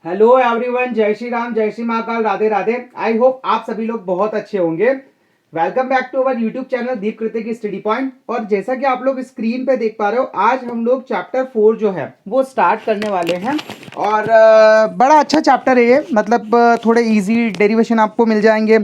Hello everyone, जय श्री राम, जय Shri Mahakal, Radhe Radhe. I hope आप सभी लोग बहुत अच्छे होंगे। Welcome back to our YouTube channel Deep Kriti की स्टडी पॉइंट। और जैसा कि आप लोग स्क्रीन पे देख पा रहे हो, आज हम लोग चैप्टर 4 जो है वो स्टार्ट करने वाले हैं। और बड़ा अच्छा चैप्टर है ये, मतलब थोड़े इजी डेरिवेशन आपको मिल जाएंगे।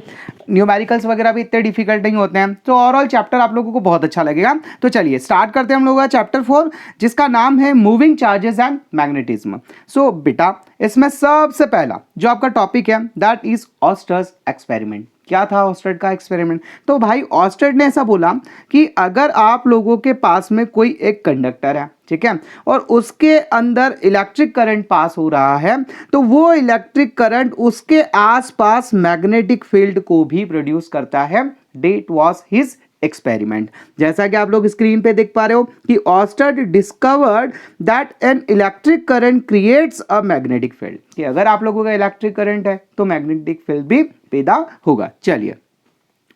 न्यूमेरिकल्स वगैरह भी इतने डिफिकल्ट नहीं होते हैं, तो ओवरऑल चैप्टर आप लोगों को बहुत अच्छा लगेगा। तो चलिए स्टार्ट करते हैं हम लोग का चैप्टर 4, जिसका नाम है मूविंग चार्जेस एंड मैग्नेटिज्म। सो बेटा, इसमें सबसे पहला जो आपका टॉपिक है दैट इज ऑस्टर्स एक्सपेरिमेंट। क्या था ऑस्टर्ड का एक्सपेरिमेंट? तो भाई ऑस्टर्ड ने ऐसा बोला कि अगर आप लोगों के पास में कोई एक कंडक्टर है, ठीक है, और उसके अंदर इलेक्ट्रिक करंट पास हो रहा है, तो वो इलेक्ट्रिक करंट उसके आसपास मैग्नेटिक फील्ड को भी प्रोड्यूस करता है। That was his experiment. जैसा कि आप लोग स्क्रीन पे देख पा रहे हो कि ऑस्टर्ड discovered that an electric current creates a magnetic field, कि अगर आप लोगों का इलेक्ट्रिक करंट है तो मैग्नेटिक फील्ड भी पैदा होगा। चलिए,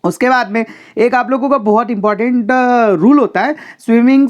उसके बाद में एक आप लोगों का बहुत इंपॉर्टेंट रूल होता है, swimming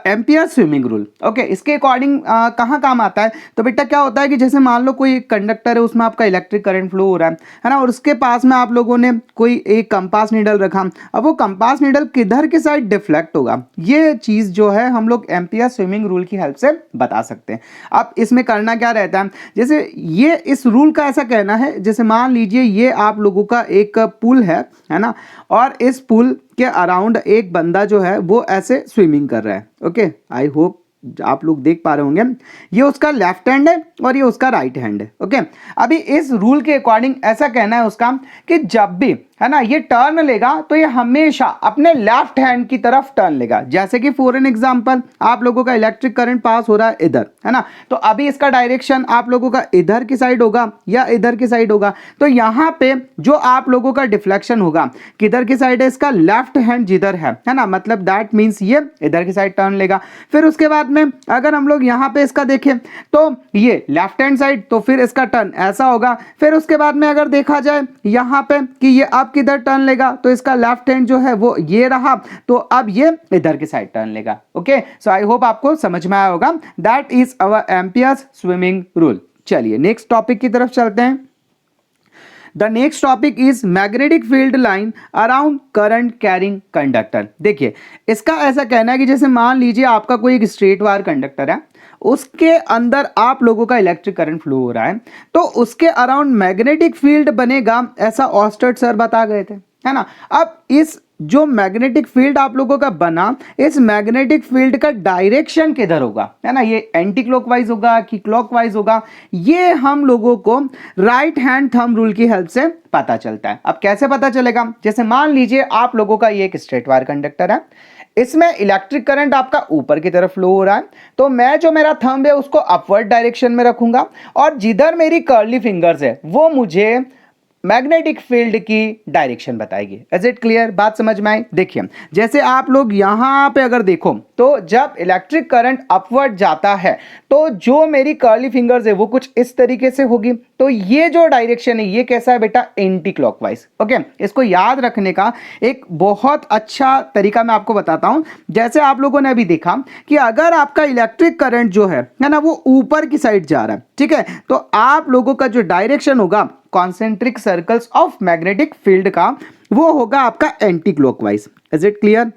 ampere swimming rule. Okay, इसके अकॉर्डिंग कहाँ काम आता है? तो बेटा क्या होता है कि जैसे मान लो कोई कंडक्टर है, उसमें आपका इलेक्ट्रिक करंट फ्लो हो रहा है ना, और उसके पास में आप लोगों ने कोई एक कंपास नीडल रखा। अब वो कंपास नीडल किधर की साइड डिफ्लेक्ट होगा, ये चीज़ जो है हम लोग एम्पियर स्विमिंग रूल की हेल्प से बता सकते हैं। अब इसमें करना क्या रहता है, जैसे ये इस रूल का ऐसा कहना है, जैसे मान लीजिए ये आप लोगों का एक पुल है ना, और इस पुल के अराउंड एक बंदा जो है वो ऐसे स्विमिंग कर रहा है। ओके, आई होप आप लोग देख पा रहे होंगे, ये उसका लेफ्ट हैंड है और ये उसका राइट हैंड है। ओके, अभी इस रूल के अकॉर्डिंग ऐसा कहना है उसका कि जब भी है ना ये टर्न लेगा तो ये हमेशा अपने लेफ्ट हैंड की तरफ टर्न लेगा। जैसे कि फॉर एन एग्जांपल, आप लोगों का इलेक्ट्रिक करंट पास हो रहा है इधर, है ना, तो अभी इसका डायरेक्शन आप लोगों का इधर की साइड होगा या इधर की साइड होगा। तो यहां पे जो आप लोगों का डिफ्लेक्शन होगा, किधर की साइड है, इसका लेफ्ट हैंड जिधर है ना, मतलब दैट मींस ये इधर की साइड टर्न लेगा। फिर उसके बाद में अगर हम लोग यहां पे इसका देखें तो ये लेफ्ट हैंड साइड, तो फिर इसका टर्न ऐसा होगा। फिर उसके बाद में अगर देखा जाए यहां पे कि ये अब किधर टर्न लेगा, तो इसका लेफ्ट हैंड जो है वो ये रहा, तो अब ये इधर की साइड टर्न लेगा। ओके, सो आई होप आपको समझ में आया होगा। That is our amperes swimming rule. चलिए नेक्स्ट टॉपिक की तरफ चलते हैं। The next topic is magnetic field line around current carrying conductor. देखिए, इसका ऐसा कहना है कि जैसे मान लीजिए आपका कोई एक स्ट्रेट वायर कंडक्टर है, उसके अंदर आप लोगों का इलेक्ट्रिक करंट फ्लो हो रहा है, तो उसके अराउंड मैग्नेटिक फील्ड बनेगा, ऐसा ऑस्टर्ड सर बता गए थे, है ना। अब इस जो मैग्नेटिक फील्ड आप लोगों का बना, इस मैग्नेटिक फील्ड का डायरेक्शन किधर होगा, है ना, ये एंटी क्लॉकवाइज होगा कि क्लॉकवाइज होगा, ये हम लोगों को राइट हैंड थंब रूल की हेल्प से पता चलता है। अब कैसे पता चलेगा? जैसे मान लीजिए आप लोगों का ये एक स्ट्रेट वायर कंडक्टर है, इसमें इलेक्ट्रिक करंट आपका ऊपर की तरफ फ्लो हो रहा है, तो मैं जो मेरा थंब है उसको अपवर्ड डायरेक्शन में रखूंगा, और जिधर मेरी कर्ली फिंगर्स है वो मुझे मैग्नेटिक फील्ड की डायरेक्शन बताएगी। Is it clear? बात समझ में आई? देखिए, जैसे आप लोग यहां पे अगर देखो, तो जब इलेक्ट्रिक करंट अपवर्ड जाता है तो जो मेरी कर्ली फिंगर्स है वो कुछ इस तरीके से होगी। तो ये जो डायरेक्शन है ये कैसा है बेटा? Anti clockwise. ओके, इसको याद रखने का एक बहुत अच्छा तरीका मैं आपको बताता हूं। जैसे आप लोगों ने अभी देखा कि अगर आपका इलेक्ट्रिक करंट जो है ना वो ऊपर की साइड जा रहा है, ठीक है, तो आप लोगों का जो डायरेक्शन होगा concentric circles of magnetic field का, वो होगा आपका anti clockwise. Is it clear?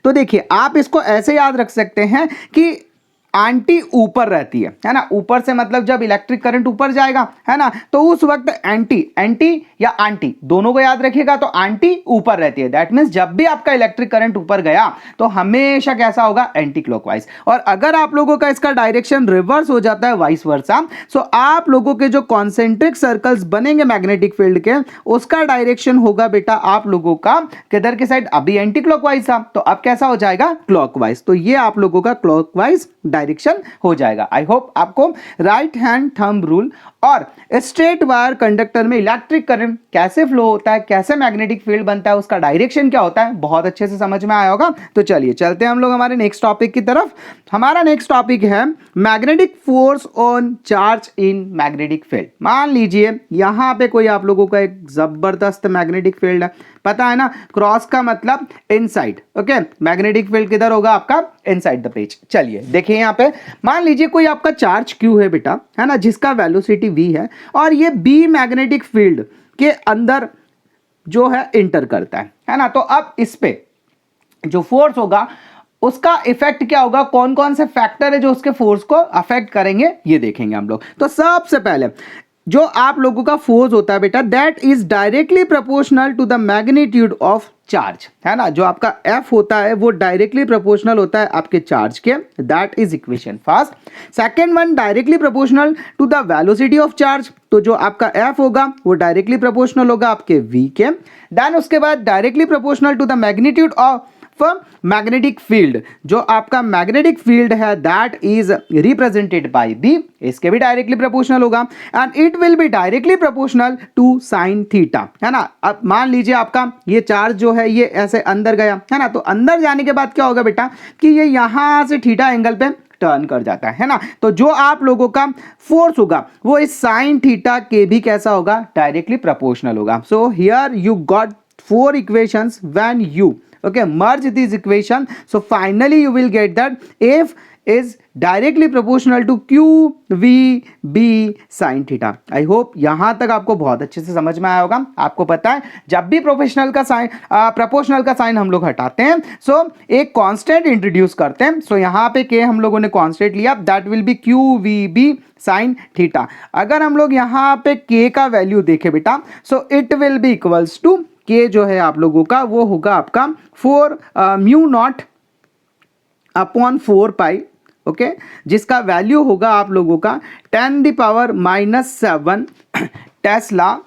तो देखिए, आप इसको ऐसे याद रख सकते हैं कि आंटी ऊपर रहती है ना, ऊपर से मतलब जब इलेक्ट्रिक करंट ऊपर जाएगा, है ना, तो उस वक्त एंटी एंटी या आंटी दोनों को याद रखिएगा, तो आंटी ऊपर रहती है। दैट मींस जब भी आपका इलेक्ट्रिक करंट ऊपर गया तो हमेशा कैसा होगा? Anti clockwise. और अगर आप लोगों का इसका डायरेक्शन रिवर्स हो जाता है, वाइस वर्सा, सो आप लोगों के जो कॉन्सेंट्रिक सर्कल्स बनेंगे मैग्नेटिक फील्ड के, उसका डायरेक्शन होगा बेटा आप लोगों का किधर की साइड? अभी एंटी क्लॉकवाइज था, तो अब कैसा हो जाएगा? क्लॉकवाइज। तो ये आप लोगों का क्लॉकवाइज डायरेक्शन हो जाएगा। आई होप आपको राइट हैंड थंब रूल और स्ट्रेट वायर कंडक्टर में इलेक्ट्रिक करंट करंट कैसे फ्लो होता है, कैसे मैग्नेटिक फील्ड बनता है, उसका डायरेक्शन क्या होता है, बहुत अच्छे से समझ में आया होगा। तो चलिए चलते हैं हम लोग हमारे नेक्स्ट टॉपिक की तरफ। हमारा नेक्स्ट टॉपिक है magnetic force on charge in magnetic field. मान लीजिए यहाँ पे कोई आप लोगों का एक जबरदस्त मैग्नेटिक फील्ड है, पता है ना, क्रॉस का मतलब इनसाइड। ओके, मैग्नेटिक फील्ड किधर होगा आपका, इनसाइड द पेज। चलिए देखिए यहाँ पे मान लीजिए कोई आपका चार्ज क्यू है बेटा, है ना, जिसका वेलोसिटी v है और ये बी मैग्नेटिक फील्ड के अंदर जो है इंटर करता है ना। तो अब इस पे जो फोर्स होगा उसका इफेक्ट क्या होगा, कौन कौन से फैक्टर है जो उसके फोर्स को अफेक्ट करेंगे, ये देखेंगे हम लोग। तो सबसे पहले जो आप लोगों का फोर्स होता है बेटा, that is directly proportional to the magnitude of charge, है ना। जो आपका F होता है वो डायरेक्टली प्रोपोर्शनल होता है आपके चार्ज के, that is equation first. Second one, directly proportional to the velocity of charge, तो जो आपका F होगा वो डायरेक्टली प्रोपोर्शनल होगा आपके V के। देन उसके बाद directly proportional to the magnitude of magnetic field, जो आपका मैग्नेटिक फील्ड है that is represented by B, इसके भी डायरेक्टली प्रोपोर्शनल होगा। And it will be directly proportional to sine theta, है ना। अब मान लीजिए आपका ये चार्ज जो है ये ऐसे अंदर गया, है ना, तो अंदर जाने के बाद क्या होगा बेटा कि ये यहां से थीटा एंगल पे टर्न कर जाता है ना। तो जो आप लोगों का फोर्स होगा वो इस साइन थीटा के भी कैसा होगा, डायरेक्टली प्रोपोर्शनल होगा। So here you got 4 equations when you merge this equation, so finally you will get that F is directly proportional to Q V B sin theta। I hope यहां तक आपको बहुत अच्छे से समझ में आया होगा। आपको पता है जब भी प्रोपोर्शनल का साइन हम लोग हटाते हैं सो एक कांस्टेंट इंट्रोड्यूस करते हैं। सो यहाँ पे K हम लोगों ने कांस्टेंट लिया, that will B Q V B sin theta. अगर हम लोग यहाँ पे K का वैल्यू देखें बेटा, so it will be equals to K जो है आप लोगों का वो होगा आपका 4 mu naught upon 4 pi, okay, जिसका वैल्यू होगा आप लोगों का 10⁻⁻7 tesla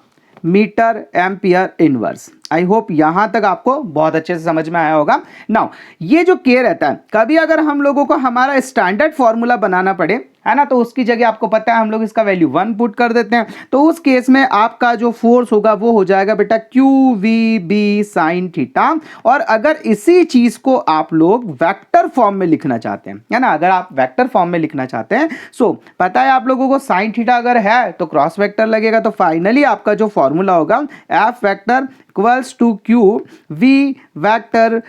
metre ampere inverse. I hope यहां तक आपको बहुत अच्छे से समझ में आया होगा। नाउ ये जो K रहता है, कभी अगर हम लोगों को हमारा स्टैंडर्ड फॉर्मूला बनाना पड़े, है ना, तो उसकी जगह आपको पता है हम लोग इसका वैल्यू 1 पुट कर देते हैं। तो उस केस में आपका जो फोर्स होगा वो हो जाएगा बेटा Q V B sin theta. और अगर इसी चीज को आप लोग वेक्टर फॉर्म में लिखना चाहते हैं, है ना, अगर आप वेक्टर फॉर्म में लिखना चाहते हैं, सो पता है आप लोगों को sin थीटा अगर है तो क्रॉस वेक्टर लगेगा। तो फाइनली आपका जो फॉर्मूला होगा F vector equals to Q V vector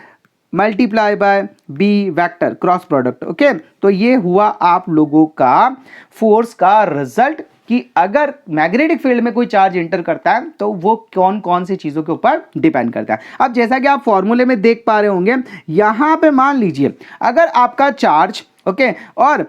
multiply by B vector cross product. Okay, तो ये हुआ आप लोगों का फोर्स का रिजल्ट कि अगर मैग्नेटिक फील्ड में कोई चार्ज इंटर करता है तो वो कौन कौन सी चीजों के ऊपर डिपेंड करता है। अब जैसा कि आप फॉर्मूले में देख पा रहे होंगे, यहां पे मान लीजिए अगर आपका चार्ज ओके और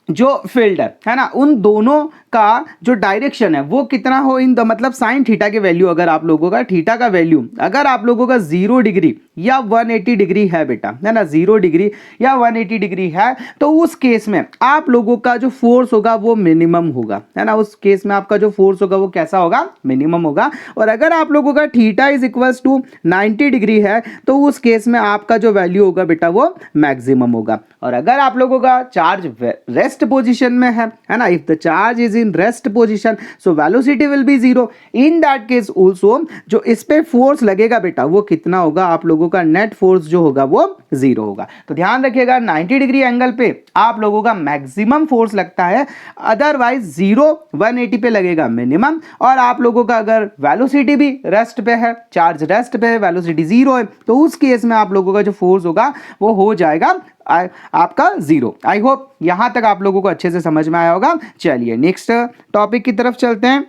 जो फील्ड है ना, उन दोनों का जो डायरेक्शन है वो कितना हो इन द मतलब साइन थीटा के वैल्यू, अगर आप लोगों का थीटा का वैल्यू अगर आप लोगों का 0 डिग्री या 180 डिग्री है बेटा, है ना, 0 डिग्री या 180 डिग्री है, तो उस केस में आप लोगों का जो फोर्स होगा वो मिनिमम होगा, है ना। उस केस में आपका जो फोर्स होगा वो कैसा होगा, मिनिमम होगा। और अगर आप लोगों का theta is equals to 90 degree है तो उस केस में आपका जो वैल्यू होगा बेटा वो मैक्सिमम होगा। और अगर आप लोगों का चार्ज रेस्ट पोजीशन में है ना, if the charge is in rest position so velocity will be 0। In that case also जो इस पे फोर्स लगेगा बेटा वो कितना होगा, आप लोगों का नेट फोर्स जो होगा वो 0 होगा। तो ध्यान रखिएगा 90 डिग्री एंगल पे आप लोगों का मैक्सिमम फोर्स लगता है, अदरवाइज 0 180 पे लगेगा मिनिमम। और आप लोगों का अगर वेलोसिटी भी रेस्ट पे है, चार्ज रेस्ट पे है, वेलोसिटी 0 है, तो उस केस में आप लोगों का जो फोर्स होगा वो हो जाएगा आपका 0। आई होप यहां तक आप लोगों को अच्छे से समझ में आया होगा। चलिए नेक्स्ट टॉपिक की तरफ चलते हैं।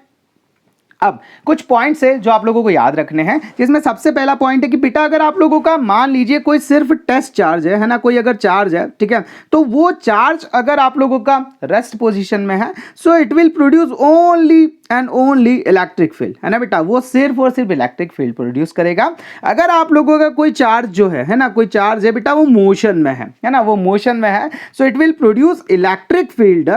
अब कुछ पॉइंट्स है जो आप लोगों को याद रखने हैं, जिसमें सबसे पहला पॉइंट है कि बेटा अगर आप लोगों का मान लीजिए कोई सिर्फ टेस्ट चार्ज है ना, कोई अगर चार्ज है, ठीक है, तो वो चार्ज अगर आप लोगों का रेस्ट पोजीशन में है so it will produce only and only electric field, है ना बेटा, वो सिर्फ और सिर्फ इलेक्ट्रिक फील्ड प्रोड्यूस करेगा। अगर आप लोगों का कोई चार्ज जो है ना, कोई चार्ज है बेटा वो मोशन में है ना, वो मोशन में है, so it will produce electric field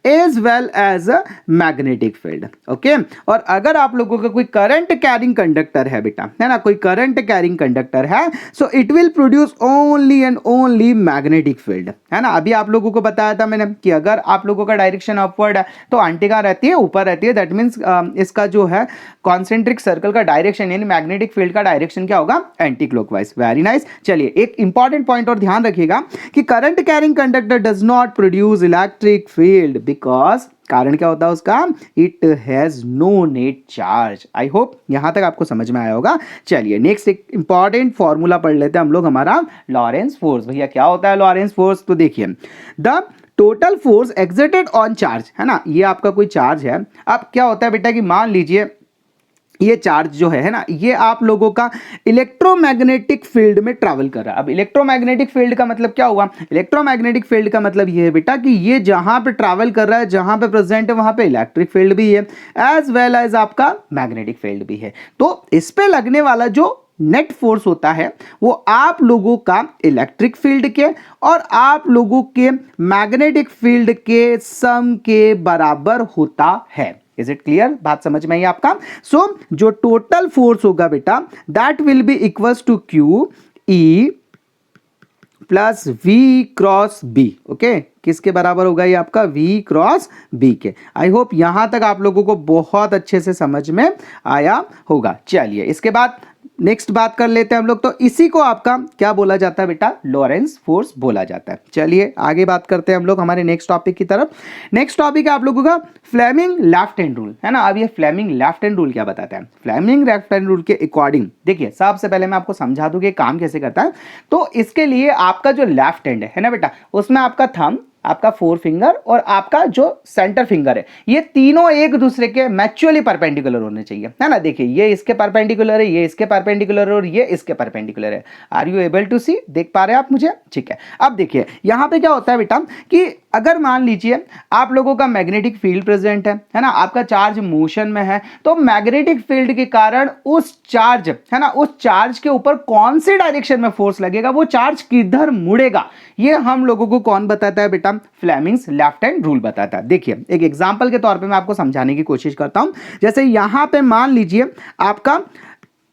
as well as magnetic field. Okay, और अगर आप लोगों का कोई करंट कैरिंग कंडक्टर है बेटा, है ना, कोई करंट कैरिंग कंडक्टर है, so it will produce only and only magnetic field, है ना। अभी आप लोगों को बताया था मैंने कि अगर आप लोगों का डायरेक्शन अपवर्ड है तो आंटी कहाँ रहती है, ऊपर रहती है, दैट मीन्स मीन्स इसका जो है कॉन्सेंट्रिक सर्कल का डायरेक्शन यानी मैग्नेटिक फील्ड का डायरेक्शन क्या होगा, एंटी क्लॉकवाइज। Very nice. चलिए एक इंपॉर्टेंट पॉइंट और ध्यान रखिएगा कि current carrying conductor does not produce electric field because, कारण क्या होता है उसका, it has no net charge. I hope यहां तक आपको समझ में आया होगा। चलिए नेक्स्ट एक इंपॉर्टेंट फॉर्मूला पढ़ लेते हैं हम लोग, हमारा लॉरेंस फोर्स। भैया क्या होता है लॉरेंस फोर्स, तो देखिए the total force exerted on charge, है ना, ये आपका कोई चार्ज है। अब क्या होता है बेटा कि मान लीजिए ये चार्ज जो है ना, ये आप लोगों का इलेक्ट्रोमैग्नेटिक फील्ड में ट्रैवल कर रहा है। अब इलेक्ट्रोमैग्नेटिक फील्ड का मतलब क्या हुआ, इलेक्ट्रोमैग्नेटिक फील्ड का मतलब ये है बेटा कि ये जहां पे ट्रैवल कर रहा है, जहां पे प्रेजेंट है, वहां पे इलेक्ट्रिक फील्ड भी है एज वेल एज आपका मैग्नेटिक फील्ड भी है। तो इस पे लगने वाला जो नेट फोर्स होता है वो आप लोगों का इलेक्ट्रिक फील्ड के और आप लोगों के मैग्नेटिक फील्ड के सम के बराबर होता है। इज इट क्लियर, बात समझ में आई आपका। सो जो टोटल फोर्स होगा बेटा that will be equals to Q E plus V cross B. Okay, किसके बराबर होगा ये आपका, v क्रॉस b के। आई होप यहां तक आप लोगों को बहुत अच्छे से समझ में आया होगा। चलिए इसके बाद नेक्स्ट बात कर लेते हैं हम लोग। तो इसी को आपका क्या बोला जाता है बेटा, लॉरेंस फोर्स बोला जाता है। चलिए आगे बात करते हैं हम लोग हमारे नेक्स्ट टॉपिक की तरफ। नेक्स्ट टॉपिक है आप लोगों का फ्लेमिंग लेफ्ट हैंड रूल, है ना। अब ये फ्लेमिंग लेफ्ट हैंड रूल क्या बताता है, फ्लेमिंग लेफ्ट हैंड रूल के अकॉर्डिंग देखिए सबसे पहले मैं आपको समझा दूं कि काम कैसे करता है। तो इसके लिए आपका जो लेफ्ट हैंड है ना बेटा, उसमें आपका थंब, आपका फोर फिंगर और आपका जो सेंटर फिंगर है, ये तीनों एक दूसरे के मैच्युअली परपेंडिकुलर होने चाहिए, है ना। देखिए ये इसके परपेंडिकुलर है, ये इसके परपेंडिकुलर है और ये इसके परपेंडिकुलर है। आर यू एबल टू सी, देख पा रहे हैं आप मुझे, ठीक है। अब देखिए यहां पे क्या होता है बेटा कि अगर मान लीजिए आप लोगों का मैग्नेटिक फील्ड प्रेजेंट है ना, आपका चार्ज मोशन में है, तो मैग्नेटिक फील्ड के कारण उस चार्ज, है ना, उस चार्ज के ऊपर कौन सी डायरेक्शन में फोर्स लगेगा, वो चार्ज किधर मुड़ेगा, ये हम लोगों को कौन बताता है बेटा, फ्लेमिंग्स लेफ्ट हैंड रूल बताता है। देखिए एक एग्जांपल के तौर पे मैं आपको समझाने की कोशिश करता हूं। जैसे यहां पे मान लीजिए आपका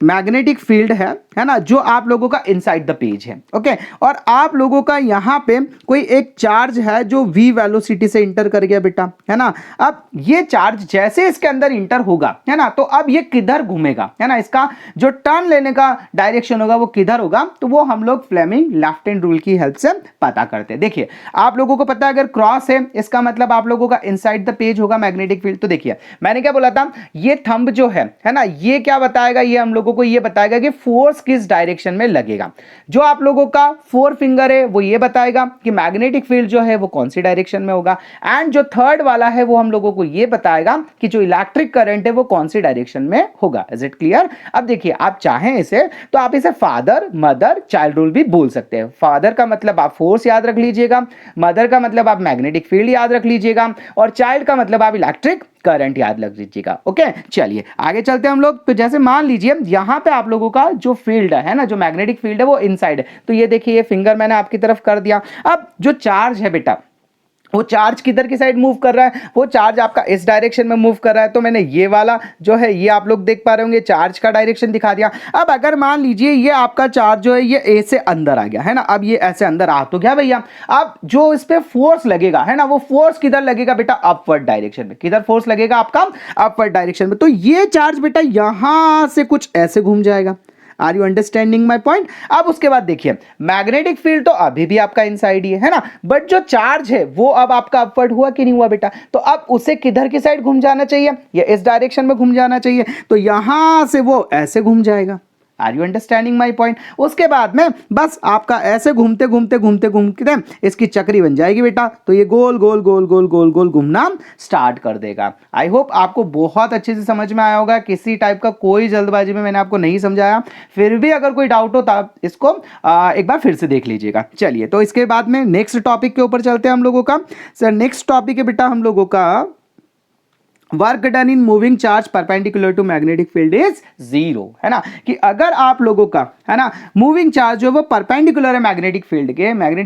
मैग्नेटिक फील्ड है ना, जो आप लोगों का इनसाइड द पेज है। ओके, और आप लोगों का यहां पे कोई एक चार्ज है जो v वेलोसिटी से इंटर कर गया बेटा, है ना। अब ये चार्ज जैसे इसके अंदर इंटर होगा, है ना, तो अब ये किधर घूमेगा, है ना, इसका जो टर्न लेने का डायरेक्शन होगा वो किधर होगा, तो वो हम लोग फ्लेमिंग लेफ्ट हैंड रूल की हेल्प से पता करते हैं। देखिए आप लोगों को पता है अगर क्रॉस है इसका मतलब आप लोगों का इनसाइड द पेज होगा मैग्नेटिक फील्ड। तो देखिए मैंने क्या बोला था, ये थंब जो है ना, ये क्या बताएगा, ये हम लोगों को ये बताएगा कि फोर्स किस डायरेक्शन में लगेगा। जो आप लोगों का फोर फिंगर है वो ये बताएगा कि मैग्नेटिक फील्ड जो है वो कौन सी डायरेक्शन में होगा, एंड जो थर्ड वाला है वो हम लोगों को ये बताएगा कि जो इलेक्ट्रिक करंट है वो कौन सी डायरेक्शन में होगा। Is it clear. अब देखिए आप चाहें इसे तो आप इसे फादर मदर चाइल्ड रूल भी बोल सकते हैं। फादर का मतलब आप फोर्स याद रख लीजिएगा, मदर का मतलब आप मैग्नेटिक फील्ड याद रख लीजिएगा, और चाइल्ड का मतलब आप इलेक्ट्रिक करंट याद रख लीजिएगा। ओके चलिए आगे चलते हैं हम लोग। तो जैसे मान लीजिए यहां पे आप लोगों का जो फील्ड है ना, जो मैग्नेटिक फील्ड है वो इनसाइड है, तो ये देखिए ये फिंगर मैंने आपकी तरफ कर दिया। अब जो चार्ज है बेटा वो चार्ज किधर की साइड मूव कर रहा है, वो चार्ज आपका इस डायरेक्शन में मूव कर रहा है। तो मैंने ये वाला जो है ये आप लोग देख पा रहे होंगे चार्ज का डायरेक्शन दिखा दिया। अब अगर मान लीजिए ये आपका चार्ज जो है ये ए से अंदर आ गया, है ना, अब ये ऐसे अंदर आ तो गया भैया। अब जो इस पे फोर्स लगेगा, है ना, वो फोर्स किधर लगेगा बेटा, अपवर्ड डायरेक्शन में। किधर फोर्स लगेगा आपका, अपवर्ड डायरेक्शन में। तो ये चार्ज बेटा यहां से कुछ ऐसे घूम जाएगा। Are you understanding my point. अब उसके बाद देखिए मैग्नेटिक फील्ड तो अभी भी आपका इनसाइड ही है ना, बट जो चार्ज है वो अब आपका अपवर्ड हुआ कि नहीं हुआ बेटा, तो अब उसे किधर की साइड घूम जाना चाहिए, या इस डायरेक्शन में घूम जाना चाहिए। तो यहां से वो ऐसे घूम जाएगा। Are you understanding my point. उसके बाद में बस आपका ऐसे घूमते घूमते घूमते घूमते इसकी चक्री बन जाएगी बेटा, तो ये गोल गोल गोल गोल गोल गोल घूमना स्टार्ट कर देगा। आई होप आपको बहुत अच्छे से समझ में आया होगा, किसी टाइप का कोई जल्दबाजी में मैंने आपको नहीं समझाया। फिर भी अगर कोई डाउट हो तो आप इसको एक बार फिर से देख लीजिएगा। चलिए तो इसके बाद में नेक्स्ट टॉपिक के ऊपर चलते हैं हम लोगों का। सर नेक्स्ट टॉपिक है बेटा हम लोगों का work done in moving charge perpendicular to magnetic field is zero, है ना, कि अगर आप लोगों का, है ना, मूविंग चार्ज जो है वो परपेंडिकुलर है मैग्नेटिक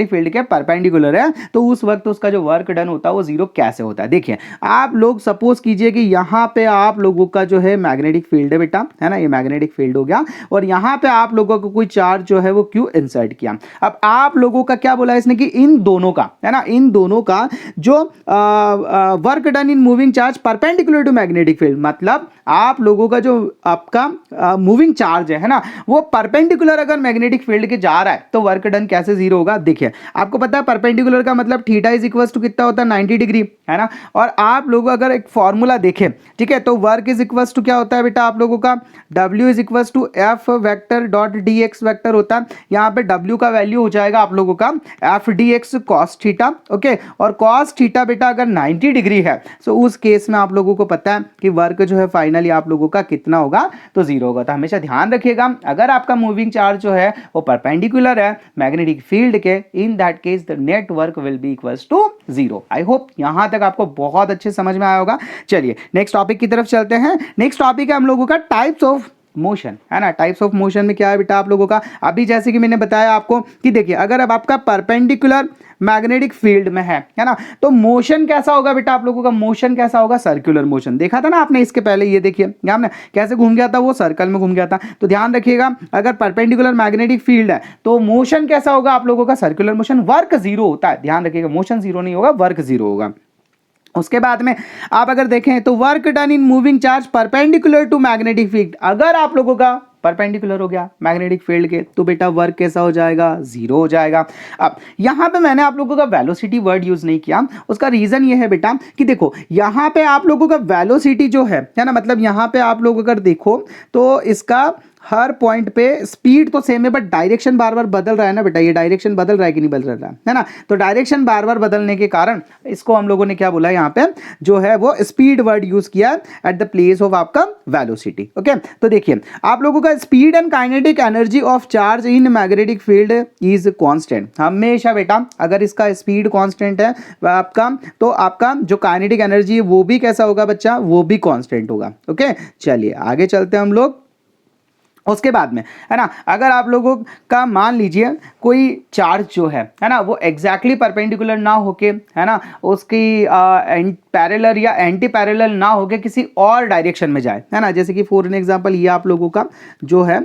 फील्ड के परपेंडिकुलर है, तो उस वक्त उसका जो वर्क डन होता है वो जीरो कैसे होता है। देखिए आप लोग सपोज कीजिए कि यहां पे आप लोगों का जो है मैग्नेटिक फील्ड है बेटा, है ना, ये मैग्नेटिक फील्ड हो गया, और यहां पे आप लोगों को कोई चार्ज जो है वो क्यों इंसर्ट किया। अब आप लोगों का क्या बोला इसने कि इन दोनों का, है ना, इन दोनों का जो work done in moving charge perpendicular perpendicular to magnetic field, मतलब आप लोगों का जो आपका मूविंग चार्ज है ना, वो परपेंडिकुलर अगर मैग्नेटिक फील्ड के जा रहा है तो वर्क डन कैसे जीरो होगा। देखिए आपको पता है परपेंडिकुलर का मतलब थीटा इज इक्वल टू कितना होता है 90 डिग्री, है ना। और आप लोग अगर एक फॉर्मूला देखें, ठीक है, तो वर्क इज इक्वल टू क्या होता है बेटा आप लोगों का, W is equal to F vector dot D X vector होता है। यहाँ पे W का वैल्यू हो जाएगा आप लोगों का F D x cos theta, okay. और कॉस थीटा बेटा अगर 90 डिग्री है तो उस केस में आप लोगों को पता है कि वर्क जो है फाइनली आप लोगों का कितना होगा, तो जीरो होगा। तो हमेशा ध्यान रखिएगा अगर आपका मूविंग चार्ज जो है वो परपेंडिकुलर है मैग्नेटिक फील्ड के, in that case the net work will be equals to zero. I hope यहां तक आपको बहुत अच्छे समझ में आया होगा। चलिए नेक्स्ट टॉपिक की तरफ चलते हैं। नेक्स्ट टॉपिक है हम लोगों का टाइप्स ऑफ मोशन, है ना। टाइप्स ऑफ मोशन में क्या है बेटा आप लोगों का, अभी जैसे कि मैंने बताया आपको कि देखिए अगर अब आपका परपेंडिकुलर मैग्नेटिक फील्ड में है ना, तो मोशन कैसा होगा बेटा आप लोगों का, मोशन कैसा होगा, सर्कुलर मोशन। देखा था ना आपने इसके पहले, ये देखिए यहाँ में कैसे घूम गया था, वो सर्कल में घूम गया था। तो ध्यान रखिएगा अगर परपेंडिकुलर मैग्नेटिक फील्ड है तो मोशन कैसा होगा आप लोगों का, सर्कुलर मोशन। वर्क जीरो होता है, ध्यान रखिएगा, मोशन जीरो नहीं होगा, वर्क जीरो होगा। उसके बाद में आप अगर देखें तो work done in moving charge perpendicular to magnetic field, अगर आप लोगों का परपेंडिकुलर हो गया मैग्नेटिक फील्ड के, तो बेटा वर्क कैसा हो जाएगा, जीरो हो जाएगा। अब यहां पे मैंने आप लोगों का वेलोसिटी वर्ड यूज नहीं किया, उसका रीजन ये है बेटा कि देखो यहां पे आप लोगों का वेलोसिटी जो है ना, मतलब यहां पे आप लोग अगर देखो तो इसका हर पॉइंट पे स्पीड तो सेम है बट डायरेक्शन बार बार बदल रहा है ना बेटा, ये डायरेक्शन बदल रहा है कि नहीं बदल रहा है ना। तो डायरेक्शन बार बार बदलने के कारण इसको हम लोगों ने क्या बोला यहाँ पे जो है वो स्पीड वर्ड यूज किया एट द प्लेस ऑफ आपका वेलोसिटी, ओके। तो देखिए आप लोगों का speed and kinetic energy of charge in magnetic field is constant. हमेशा बेटा अगर इसका स्पीड कांस्टेंट है आपका, तो आपका जो काइनेटिक एनर्जी है वो भी कैसा होगा बच्चा, वो भी कांस्टेंट होगा, ओके। चलिए आगे चलते हैं हम लोग। उसके बाद में, है ना, अगर आप लोगों का मान लीजिए कोई चार्ज जो है ना, वो एग्जैक्टली परपेंडिकुलर ना होके, है ना, उसकी पैरेलल या एंटी पैरेलल ना होके किसी और डायरेक्शन में जाए, है ना। जैसे कि फॉर एग्जांपल ये आप लोगों का जो है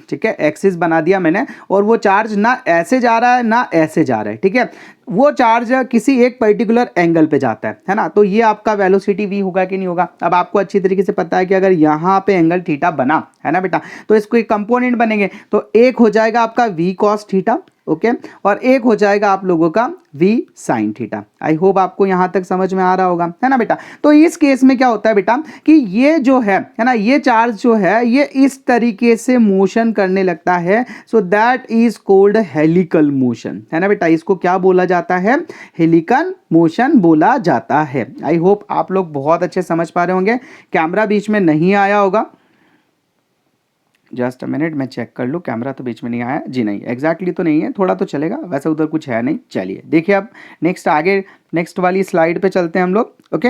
ठीक है एक्सिस बना दिया मैंने, और वो चार्ज ना ऐसे जा रहा है ना ऐसे जा रहा है, ठीक है, वो चार्ज किसी एक पर्टिकुलर एंगल पे जाता है ना। तो ये आपका वेलोसिटी v होगा कि नहीं होगा। अब आपको अच्छी तरीके से पता है कि अगर यहाँ पे एंगल थीटा बना है ना बेटा, तो इसको एक कंपोनेंट बनेंगे, तो एक हो जाएगा आपका v cos थीटा, ओके, और एक हो जाएगा आप लोगों का v sin theta. I hope आपको यहां तक समझ में आ रहा होगा, है ना बेटा। तो इस केस में क्या होता है बेटा कि ये जो है ना, ये चार्ज जो है ये इस तरीके से मोशन करने लगता है, सो that is called helical motion, है ना बेटा। इसको क्या बोला जाता है, हेलिकल मोशन बोला जाता है। आई होप आप लोग बहुत अच्छे समझ पा रहे होंगे, कैमरा बीच में नहीं आया होगा। जस्ट अ मिनट मैं चेक कर लूँ, कैमरा तो बीच में नहीं आया जी, नहीं एग्जैक्टली तो नहीं है, थोड़ा तो चलेगा, वैसे उधर कुछ है नहीं। चलिए देखिए अब नेक्स्ट आगे नेक्स्ट वाली स्लाइड पे चलते हैं हम लोग, ओके।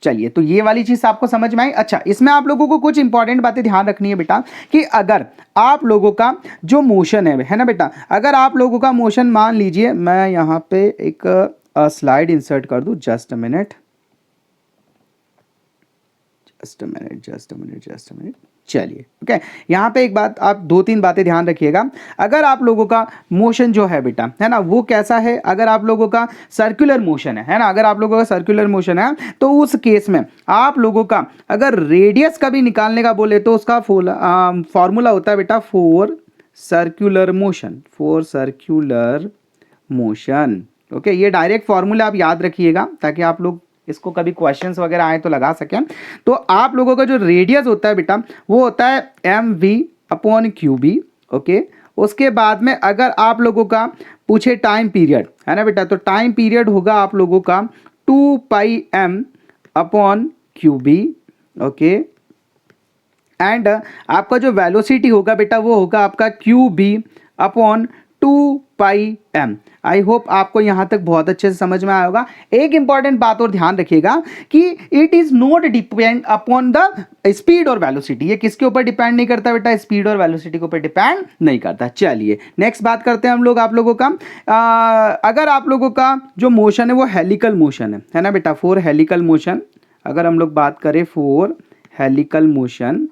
चलिए तो ये वाली चीज़ आपको समझ में आई। अच्छा, इसमें आप लोगों को कुछ इंपॉर्टेंट बातें ध्यान रखनी है बेटा कि अगर आप लोगों का जो मोशन है ना बेटा, अगर आप लोगों का मोशन मान लीजिए, मैं यहाँ पे एक स्लाइड इंसर्ट कर दूँ, जस्ट अ मिनट। चलिए ओके, यहाँ पे एक बात आप दो तीन बातें ध्यान रखिएगा। अगर आप लोगों का मोशन जो है बेटा, है ना, वो कैसा है, अगर आप लोगों का सर्कुलर मोशन है ना, अगर आप लोगों का सर्कुलर मोशन है तो उस केस में आप लोगों का अगर रेडियस का भी निकालने का बोले तो उसका फॉर्मूला होता है बेटा फॉर सर्कुलर मोशन, ओके। ये डायरेक्ट फॉर्मूला आप याद रखिएगा ताकि आप लोग इसको कभी क्वेश्चंस वगैरह आए तो लगा सकें। तो आप लोगों का जो रेडियस होता है बेटा वो होता है mv/qb, ओके। उसके बाद में अगर आप लोगों का पूछे टाइम पीरियड, है ना बेटा, तो टाइम पीरियड होगा आप लोगों का 2πm/qb, ओके। एंड आपका जो वेलोसिटी होगा बेटा वो होगा आपका qb/2πm। आई होप आपको यहां तक बहुत अच्छे से समझ में आया होगा। एक इंपॉर्टेंट बात और ध्यान रखिएगा कि it is not depend upon the speed और वेलोसिटी। ये किसके ऊपर डिपेंड नहीं करता बेटा, स्पीड और वेलोसिटी के ऊपर डिपेंड नहीं करता। चलिए नेक्स्ट बात करते हैं हम लोग आप लोगों का। अगर आप लोगों का जो मोशन है वो हेलिकल मोशन है ना बेटा, फॉर हेलिकल मोशन अगर हम लोग बात करें फॉर हेलिकल मोशन,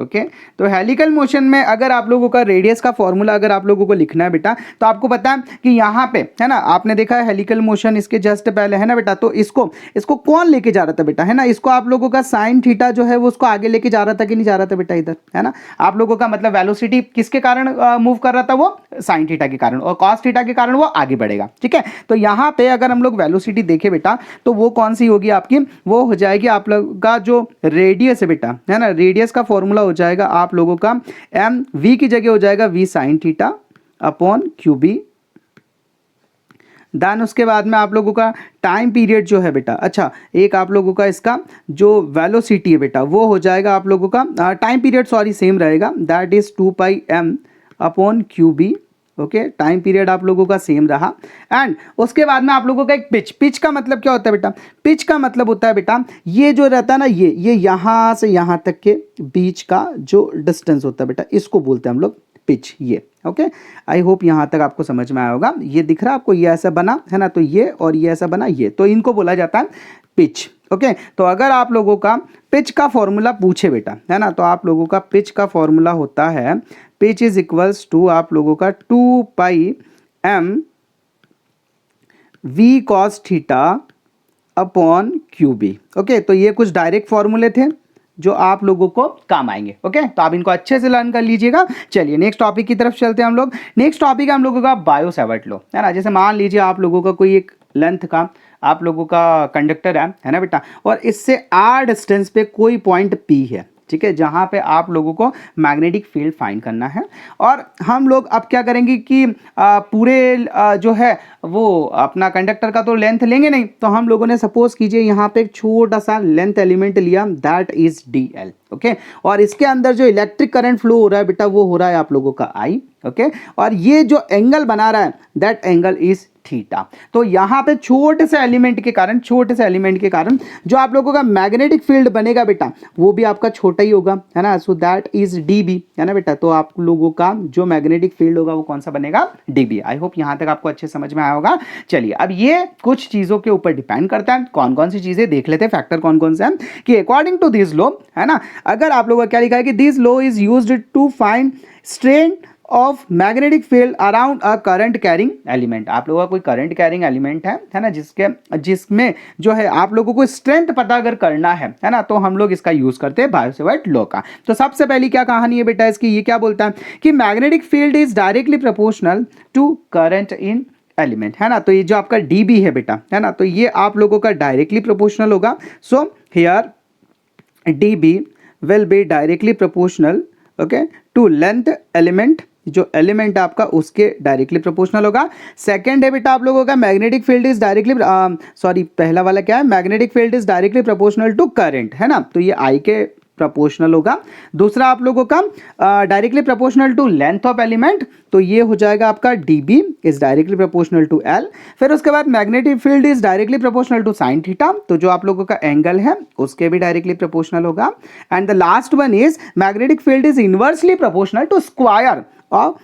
ओके तो हेलिकल मोशन में अगर आप लोगों का रेडियस का फॉर्मूला अगर आप लोगों को लिखना है बेटा, तो आपको पता है कि यहाँ पे है ना, आपने देखा है हेलिकल मोशन इसके जस्ट पहले है ना बेटा, तो इसको कौन लेके जा रहा था बेटा, है ना, इसको आप लोगों का साइन थीटा जो है वो उसको आगे लेके जा रहा था कि नहीं जा रहा था बेटा इधर, है ना। आप लोगों का मतलब वेलोसिटी किसके कारण मूव कर रहा था, वो साइन थीटा के कारण, और कॉस थीटा के कारण वो आगे बढ़ेगा, ठीक है। तो यहाँ पे अगर हम लोग वेलोसिटी देखें बेटा, तो वो कौन सी होगी आपकी, वो हो जाएगी आप लोग का जो रेडियस है बेटा, है ना, रेडियस का फॉर्मूला हो जाएगा आप लोगों का एम वी की जगह हो जाएगा V sine theta upon Q B. Then उसके बाद में आप लोगों का टाइम पीरियड जो है बेटा, अच्छा एक आप लोगों का इसका जो वेलोसिटी है बेटा वो हो जाएगा आप लोगों का टाइम पीरियड सॉरी सेम रहेगा, that is 2 pi M upon Q B. Okay time period आप लोगों का सेम रहा। एंड उसके बाद में आप लोगों का एक पिच का मतलब क्या होता है बेटा, पिच का मतलब होता है बेटा ये जो रहता है ना, ये यहाँ से यहाँ तक के बीच का जो डिस्टेंस होता है बेटा, इसको बोलते हैं हम लोग पिच। ये ओके आई होप यहाँ तक आपको समझ में आया होगा। ये दिख रहा है आपको, ये ऐसा बना है ना, तो ये और ये ऐसा बना, ये तो इनको बोला जाता है पिच। ओके तो अगर आप लोगों का पिच का फॉर्मूला पूछे बेटा, है ना, तो आप लोगों का पिच का फॉर्मूला होता है पिच इज इक्वल्स टू आप लोगों का 2 pi M V cos theta upon Q B. Okay तो ये कुछ डायरेक्ट फॉर्मूले थे जो आप लोगों को काम आएंगे। ओके तो आप इनको अच्छे से लर्न कर लीजिएगा। चलिए नेक्स्ट टॉपिक की तरफ चलते हैं हम लोग। नेक्स्ट टॉपिक है हम लोगों का बायो सेवर्ट लॉ, है ना। जैसे मान लीजिए आप लोगों का कोई एक लेंथ का आप लोगों का कंडक्टर है ना बेटा, और इससे आर डिस्टेंस पे कोई पॉइंट पी है, ठीक है, जहां पे आप लोगों को मैग्नेटिक फील्ड फाइंड करना है। और हम लोग अब क्या करेंगे कि पूरे जो है वो अपना कंडक्टर का तो लेंथ लेंगे नहीं, तो हम लोगों ने सपोज कीजिए यहाँ पे एक छोटा सा लेंथ एलिमेंट लिया, that is D L. Okay और इसके अंदर जो इलेक्ट्रिक करंट फ्लो हो रहा है बेटा वो हो रहा है आप लोगों का आई। ओके और ये जो एंगल बना रहा है दैट एंगल इज थीटा। तो यहाँ पे छोटे से एलिमेंट के कारण जो आप लोगों का मैग्नेटिक फील्ड बनेगा बेटा वो भी आपका छोटा ही होगा, है ना। सो दैट इज डीबी, है ना बेटा। तो आप लोगों का जो मैग्नेटिक फील्ड होगा वो कौन सा बनेगा, डीबी। आई होप यहाँ तक आपको अच्छे समझ में आया होगा। चलिए अब ये कुछ चीजों के ऊपर डिपेंड करता है, कौन कौन सी चीजें देख लेते हैं, फैक्टर कौन कौन से हैं कि अकॉर्डिंग टू दिस लॉ, है ना, अगर आप लोगों का क्या लिखा है कि this law is used to find strength of magnetic field around a current carrying element. आप लोगों का कोई करंट कैरिंग एलिमेंट है ना, जिसमें जो है आप लोगों को स्ट्रेंथ पता अगर करना है ना, तो हम लोग इसका यूज करते हैं बायो सेवर्ट लॉ का। तो सबसे पहली क्या कहानी है बेटा इसकी, ये क्या बोलता है कि magnetic field is directly proportional to current in element, है ना। तो ये जो आपका डीबी है बेटा, है ना, तो ये आप लोगों का डायरेक्टली प्रोपोर्शनल होगा। So here DB will be directly proportional okay to length element, जो एलिमेंट आपका उसके डायरेक्टली प्रोपोर्शनल होगा। सेकंड है बेटा आप लोगों का magnetic field is directly sorry पहला वाला क्या है, magnetic field is directly proportional to current, है ना, तो ये आई के प्रोपोर्शनल होगा। दूसरा आप लोगों का directly proportional to length of element, तो ये हो जाएगा आपका DB is directly proportional to L. फिर उसके बाद magnetic field is directly proportional to sine theta, तो जो आप लोगों का एंगल है उसके भी डायरेक्टली प्रोपोर्शनल होगा। And the last one is magnetic field is inversely proportional to square of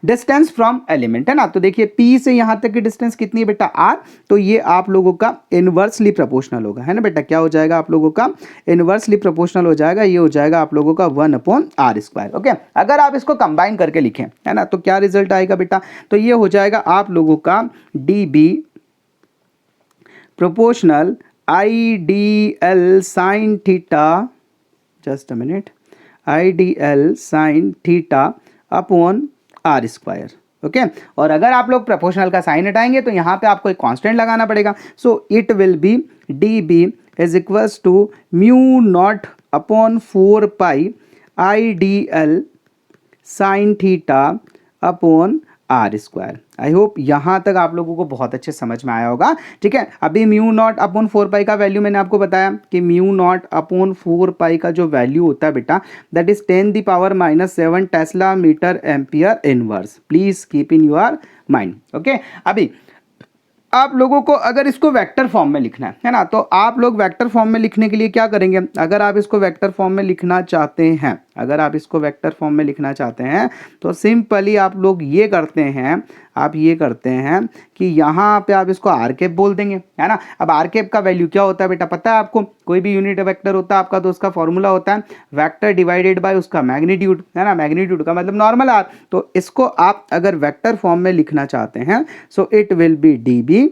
distance from element, है ना। तो देखिए P से यहां तक की डिस्टेंस कितनी है बेटा R, तो ये आप लोगों का इनवर्सली प्रोपोर्शनल होगा, है ना बेटा। क्या हो जाएगा आप लोगों का इनवर्सली प्रोपोर्शनल हो जाएगा, ये हो जाएगा आप लोगों का 1/r²। ओके अगर आप इसको कंबाइन करके लिखें, है ना, तो क्या रिजल्ट आएगा बेटा, तो ये हो जाएगा आप लोगों का DB proportional IDL sine theta, just a minute, IDL sine theta upon R²। Okay और अगर आप लोग प्रोपोर्शनल का साइन हटाएंगे तो यहाँ पे आपको एक कांस्टेंट लगाना पड़ेगा। So it will be DB is equals to mu naught upon 4 pi IDL sine theta upon R²। I hope यहाँ तक आप लोगों को बहुत अच्छे समझ में आया होगा। ठीक है अभी म्यू नॉट अपॉन 4 पाई का वैल्यू मैंने आपको बताया कि म्यू नॉट अपॉन 4 पाई का जो वैल्यू होता है बेटा that is 10⁻⁻7 tesla metre ampere inverse. Please keep in your mind. Okay अभी आप लोगों को अगर इसको वेक्टर फॉर्म में लिखना है ना, तो आप लोग वेक्टर फॉर्म में लिखने के लिए क्या करेंगे, अगर आप इसको वेक्टर फॉर्म में लिखना चाहते हैं, अगर आप इसको वेक्टर फॉर्म में लिखना चाहते हैं तो सिंपली आप लोग ये करते हैं, आप ये करते हैं कि यहाँ पे आप इसको आर कैप बोल देंगे, है ना। अब आर कैप का वैल्यू क्या होता है बेटा, पता है आपको? कोई भी यूनिट वेक्टर होता है आपका तो उसका फॉर्मूला होता है वेक्टर डिवाइडेड बाय उसका मैग्नीट्यूड, है ना। मैग्नीट्यूड का मतलब नॉर्मल आर। तो इसको आप अगर वेक्टर फॉर्म में लिखना चाहते हैं so it will be D B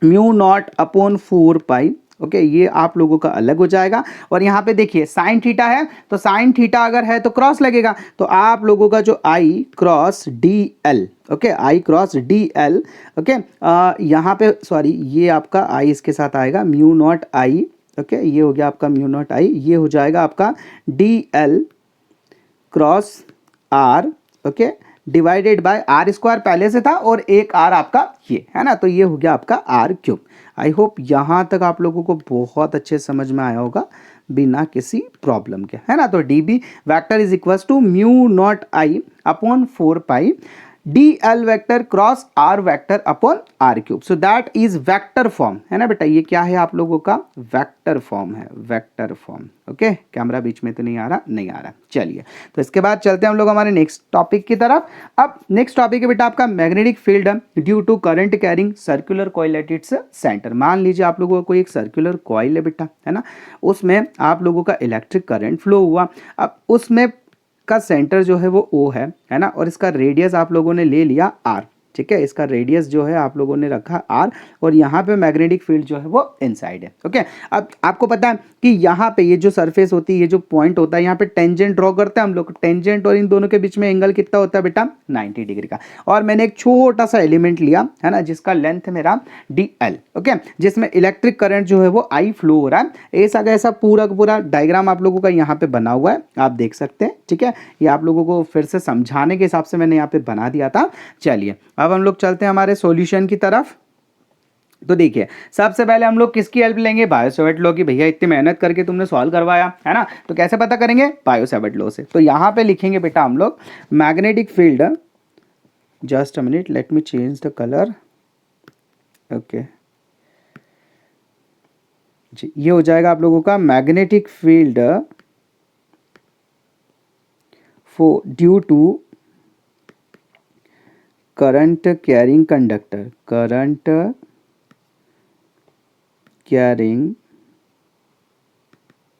mu naught upon 4 pi. Okay, ये आप लोगों का अलग हो जाएगा। और यहाँ पे देखिए साइन थीटा है तो साइन थीटा अगर है तो क्रॉस लगेगा, तो आप लोगों का जो आई क्रॉस डी एल, ओके, आई क्रॉस डी एल, ओके, यहाँ पे सॉरी ये आपका आई इसके साथ आएगा म्यू नॉट आई, ओके, ये हो गया आपका म्यू नॉट आई, ये हो जाएगा आपका D L cross R, okay, divided by R square पहले से था और एक आर आपका ये है ना, तो ये हो गया आपका आर क्यूब। आई होप यहाँ तक आप लोगों को बहुत अच्छे समझ में आया होगा बिना किसी प्रॉब्लम के, है ना। तो D B vector is equals to mu naught I upon 4 pi D L vector cross R vector upon R cube. So that is vector form, है ना बेटा। ये क्या है आप लोगों का वेक्टर फॉर्म है, वेक्टर फॉर्म। ओके, कैमरा बीच में तो नहीं आ रहा, नहीं आ रहा। चलिए, तो इसके बाद चलते हैं हम लोग हमारे नेक्स्ट टॉपिक की तरफ। अब नेक्स्ट टॉपिक है बेटा आपका magnetic field due to current carrying circular coil at its centre. मान लीजिए आप लोगों का कोई एक सर्कुलर कॉइल है बेटा, है ना, उसमें आप लोगों का इलेक्ट्रिक करंट फ्लो हुआ। अब उसमें का सेंटर जो है वो O है ना, और इसका रेडियस आप लोगों ने ले लिया R, ठीक है। इसका रेडियस जो है आप लोगों ने रखा R और यहाँ पे मैग्नेटिक फील्ड जो है वो इनसाइड है। ओके, अब आपको पता है कि यहाँ पे ये जो सरफेस होती है, ये जो पॉइंट होता है, यहाँ पे टेंजेंट ड्रॉ करते हैं हम लोग। टेंजेंट और इन दोनों के बीच में एंगल कितना होता है बेटा, 90 डिग्री का। और मैंने एक छोटा सा एलिमेंट लिया, है ना, जिसका लेंथ मेरा DL, ओके, जिसमें इलेक्ट्रिक करंट जो है वो I फ्लो हो रहा है। ऐसा कैसा पूरा का पूरा डायग्राम आप लोगों का यहाँ पे बना हुआ है, आप देख सकते हैं, ठीक है। ये आप लोगों को फिर से समझाने के हिसाब से मैंने यहाँ पे बना दिया था। चलिए, अब हम लोग चलते हैं हमारे सॉल्यूशन की तरफ। तो देखिए, सबसे पहले हम लोग किसकी हेल्प लेंगे, बायो-सैवर्ट लॉ की। भैया इतनी मेहनत करके तुमने सॉल्व करवाया, है ना, तो कैसे पता करेंगे, बायो-सैवर्ट लॉ से। तो यहाँ पे लिखेंगे बेटा हम लोग magnetic field, just a minute, let me change the colour, okay जी, ये हो जाएगा आप लोगों का magnetic field for due to current carrying conductor, current carrying,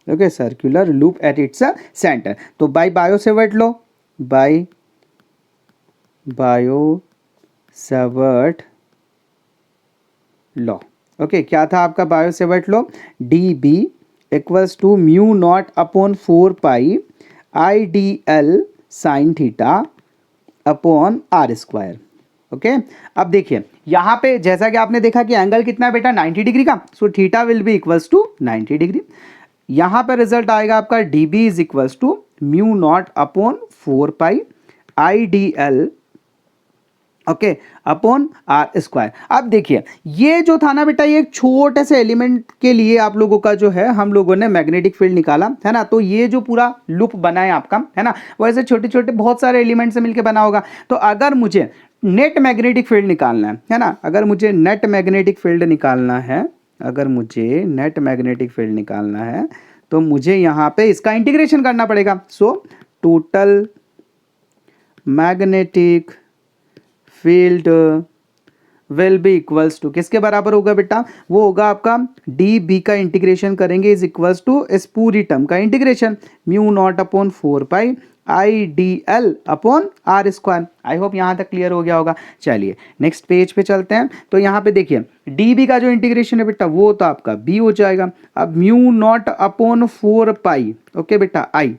okay, circular loop at its centre. तो by Biot Savart law, by Biot Savart law, okay, क्या था आपका Biot Savart law, D B equals to mu naught upon 4 pi I D L sine theta upon R square. Okay, अब देखिए यहाँ पे जैसा कि आपने देखा कि एंगल कितना है बेटा, 90 डिग्री का। So theta will be equals to 90 degree. यहाँ पे रिजल्ट आएगा आपका D B is equals to mu naught upon 4 pi I D L, okay, upon R square. अब देखिए ये जो था ना बेटा, ये एक छोटे से एलिमेंट के लिए आप लोगों का जो है हम लोगों ने मैग्नेटिक फील्ड निकाला, है ना। तो ये जो पूरा लूप बना है आपका, है ना, वैसे छोटे छोटे बहुत सारे एलिमेंट से मिलकर बना होगा। तो अगर मुझे नेट मैग्नेटिक फील्ड निकालना है ना, अगर मुझे नेट मैग्नेटिक फील्ड निकालना है, अगर मुझे नेट मैग्नेटिक फील्ड निकालना है तो मुझे यहाँ पे इसका इंटीग्रेशन करना पड़ेगा। So total magnetic field will be equals to, किसके बराबर होगा बेटा, वो होगा आपका डी बी का इंटीग्रेशन करेंगे इज इक्वल्स टू इस पूरी टर्म का integration mu naught upon 4 pi I D L upon R square. I hope यहाँ तक क्लियर हो गया होगा। चलिए नेक्स्ट पेज पे चलते हैं। तो यहाँ पे देखिए डी बी का जो इंटीग्रेशन है बेटा वो तो आपका बी हो जाएगा। अब mu naught upon 4 pi, okay बेटा, आई,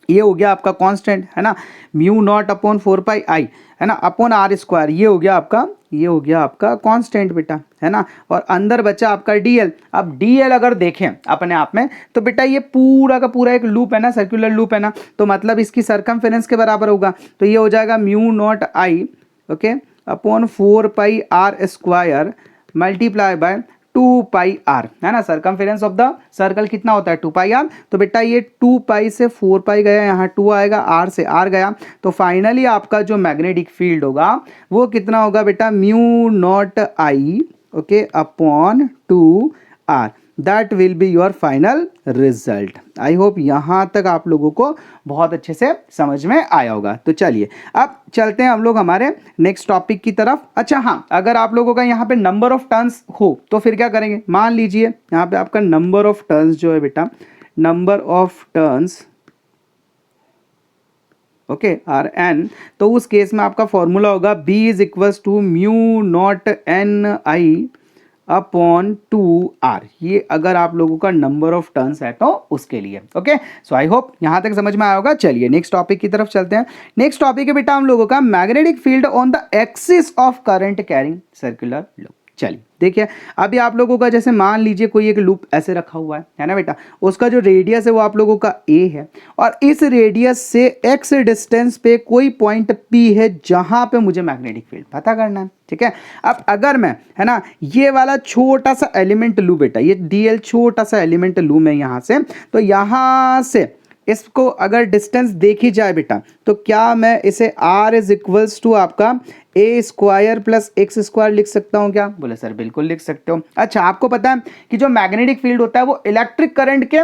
ये हो गया आपका कांस्टेंट, है ना, म्यू नॉट अपॉन 4 पाई आई, है ना, अपॉन आर स्क्वायर, ये हो गया आपका, ये हो गया आपका कांस्टेंट बेटा, है ना। और अंदर बचा आपका डीएल। अब डीएल अगर देखें अपने आप में तो बेटा ये पूरा का पूरा एक लूप है ना, सर्कुलर लूप है ना, तो मतलब इसकी सरकमफेरेंस के बराबर होगा। तो ये हो जाएगा mu naught I, okay, upon 4 pi R square multiply by 2 pi R, है ना। सरकमफेरेंस ऑफ द सर्कल कितना होता है, 2 पाई आर। तो बेटा ये 2 पाई से 4 पाई गया, यहाँ 2 आएगा, आर से आर गया, तो फाइनली आपका जो मैग्नेटिक फील्ड होगा वो कितना होगा बेटा, mu naught I, okay, upon 2 R. That will be your final result. I hope यहाँ तक आप लोगों को बहुत अच्छे से समझ में आया होगा। तो चलिए अब चलते हैं हम लोग हमारे नेक्स्ट टॉपिक की तरफ। अच्छा हाँ, अगर आप लोगों का यहाँ पे नंबर ऑफ टर्न्स हो तो फिर क्या करेंगे, मान लीजिए यहाँ पे आपका नंबर ऑफ टर्न्स जो है बेटा, number of turns okay are N, तो उस केस में आपका फॉर्मूला होगा B is equals to mu naught N I upon 2r। ये अगर आप लोगों का नंबर ऑफ टर्न्स है तो उसके लिए। ओके, सो आई होप यहां तक समझ में आया होगा। चलिए नेक्स्ट टॉपिक की तरफ चलते हैं। नेक्स्ट टॉपिक है बेटा हम लोगों का magnetic field on the axis of current carrying circular loop. चलिए देखिए, अभी आप लोगों का जैसे मान लीजिए कोई एक लूप ऐसे रखा हुआ है ना बेटा, उसका जो रेडियस है वो आप लोगों का a है, और इस रेडियस से x डिस्टेंस पे कोई पॉइंट p है जहां पे मुझे मैग्नेटिक फील्ड पता करना है। ठीक है, अब अगर मैं है ना ये वाला छोटा सा एलिमेंट लूँ बेटा, ये dl छोटा सा एलिमेंट लूँ मैं यहां से, तो यहां से इसको अगर डिस्टेंस देखी जाए बेटा, तो क्या मैं इसे r इज इक्वल्स टू आपका ए स्क्वायर प्लस एक्स स्क्वायर लिख सकता हूं क्या? बोले सर बिल्कुल लिख सकते हो। अच्छा, आपको पता है कि जो मैग्नेटिक फील्ड होता है वो इलेक्ट्रिक करंट के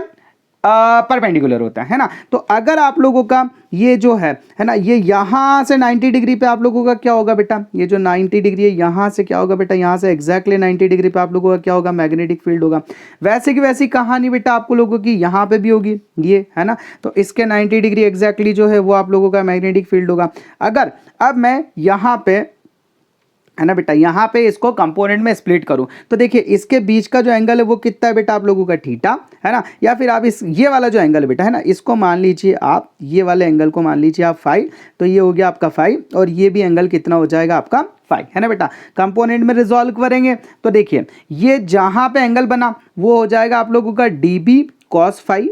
परपेंडिकुलर होता है ना। तो अगर आप लोगों का ये जो है ना, ये यहां से 90 डिग्री पे आप लोगों का क्या होगा बेटा, ये जो 90 डिग्री है यहां से क्या होगा बेटा, यहां से एग्जैक्टली 90 डिग्री पे आप लोगों का क्या होगा, मैग्नेटिक फील्ड होगा। वैसे की वैसी कहानी बेटा आपको लोगों की यहां पे भी होगी, ये है ना, तो इसके 90 डिग्री एग्जैक्टली जो है वो आप लोगों का मैग्नेटिक फील्ड होगा। अगर अब मैं यहां पे है ना बेटा, यहाँ पे इसको कंपोनेंट में स्प्लिट करूँ तो देखिए इसके बीच का जो एंगल है वो कितना है बेटा आप लोगों का थीटा, है ना, या फिर आप इस ये वाला जो एंगल है बेटा है ना, इसको मान लीजिए आप, ये वाले एंगल को मान लीजिए आप फाई, तो ये हो गया आपका फाई, और ये भी एंगल कितना हो जाएगा आपका फाई, है ना बेटा। कंपोनेंट में रिजॉल्व करेंगे तो देखिए ये जहाँ पे एंगल बना वो हो जाएगा आप लोगों का D B cos phi,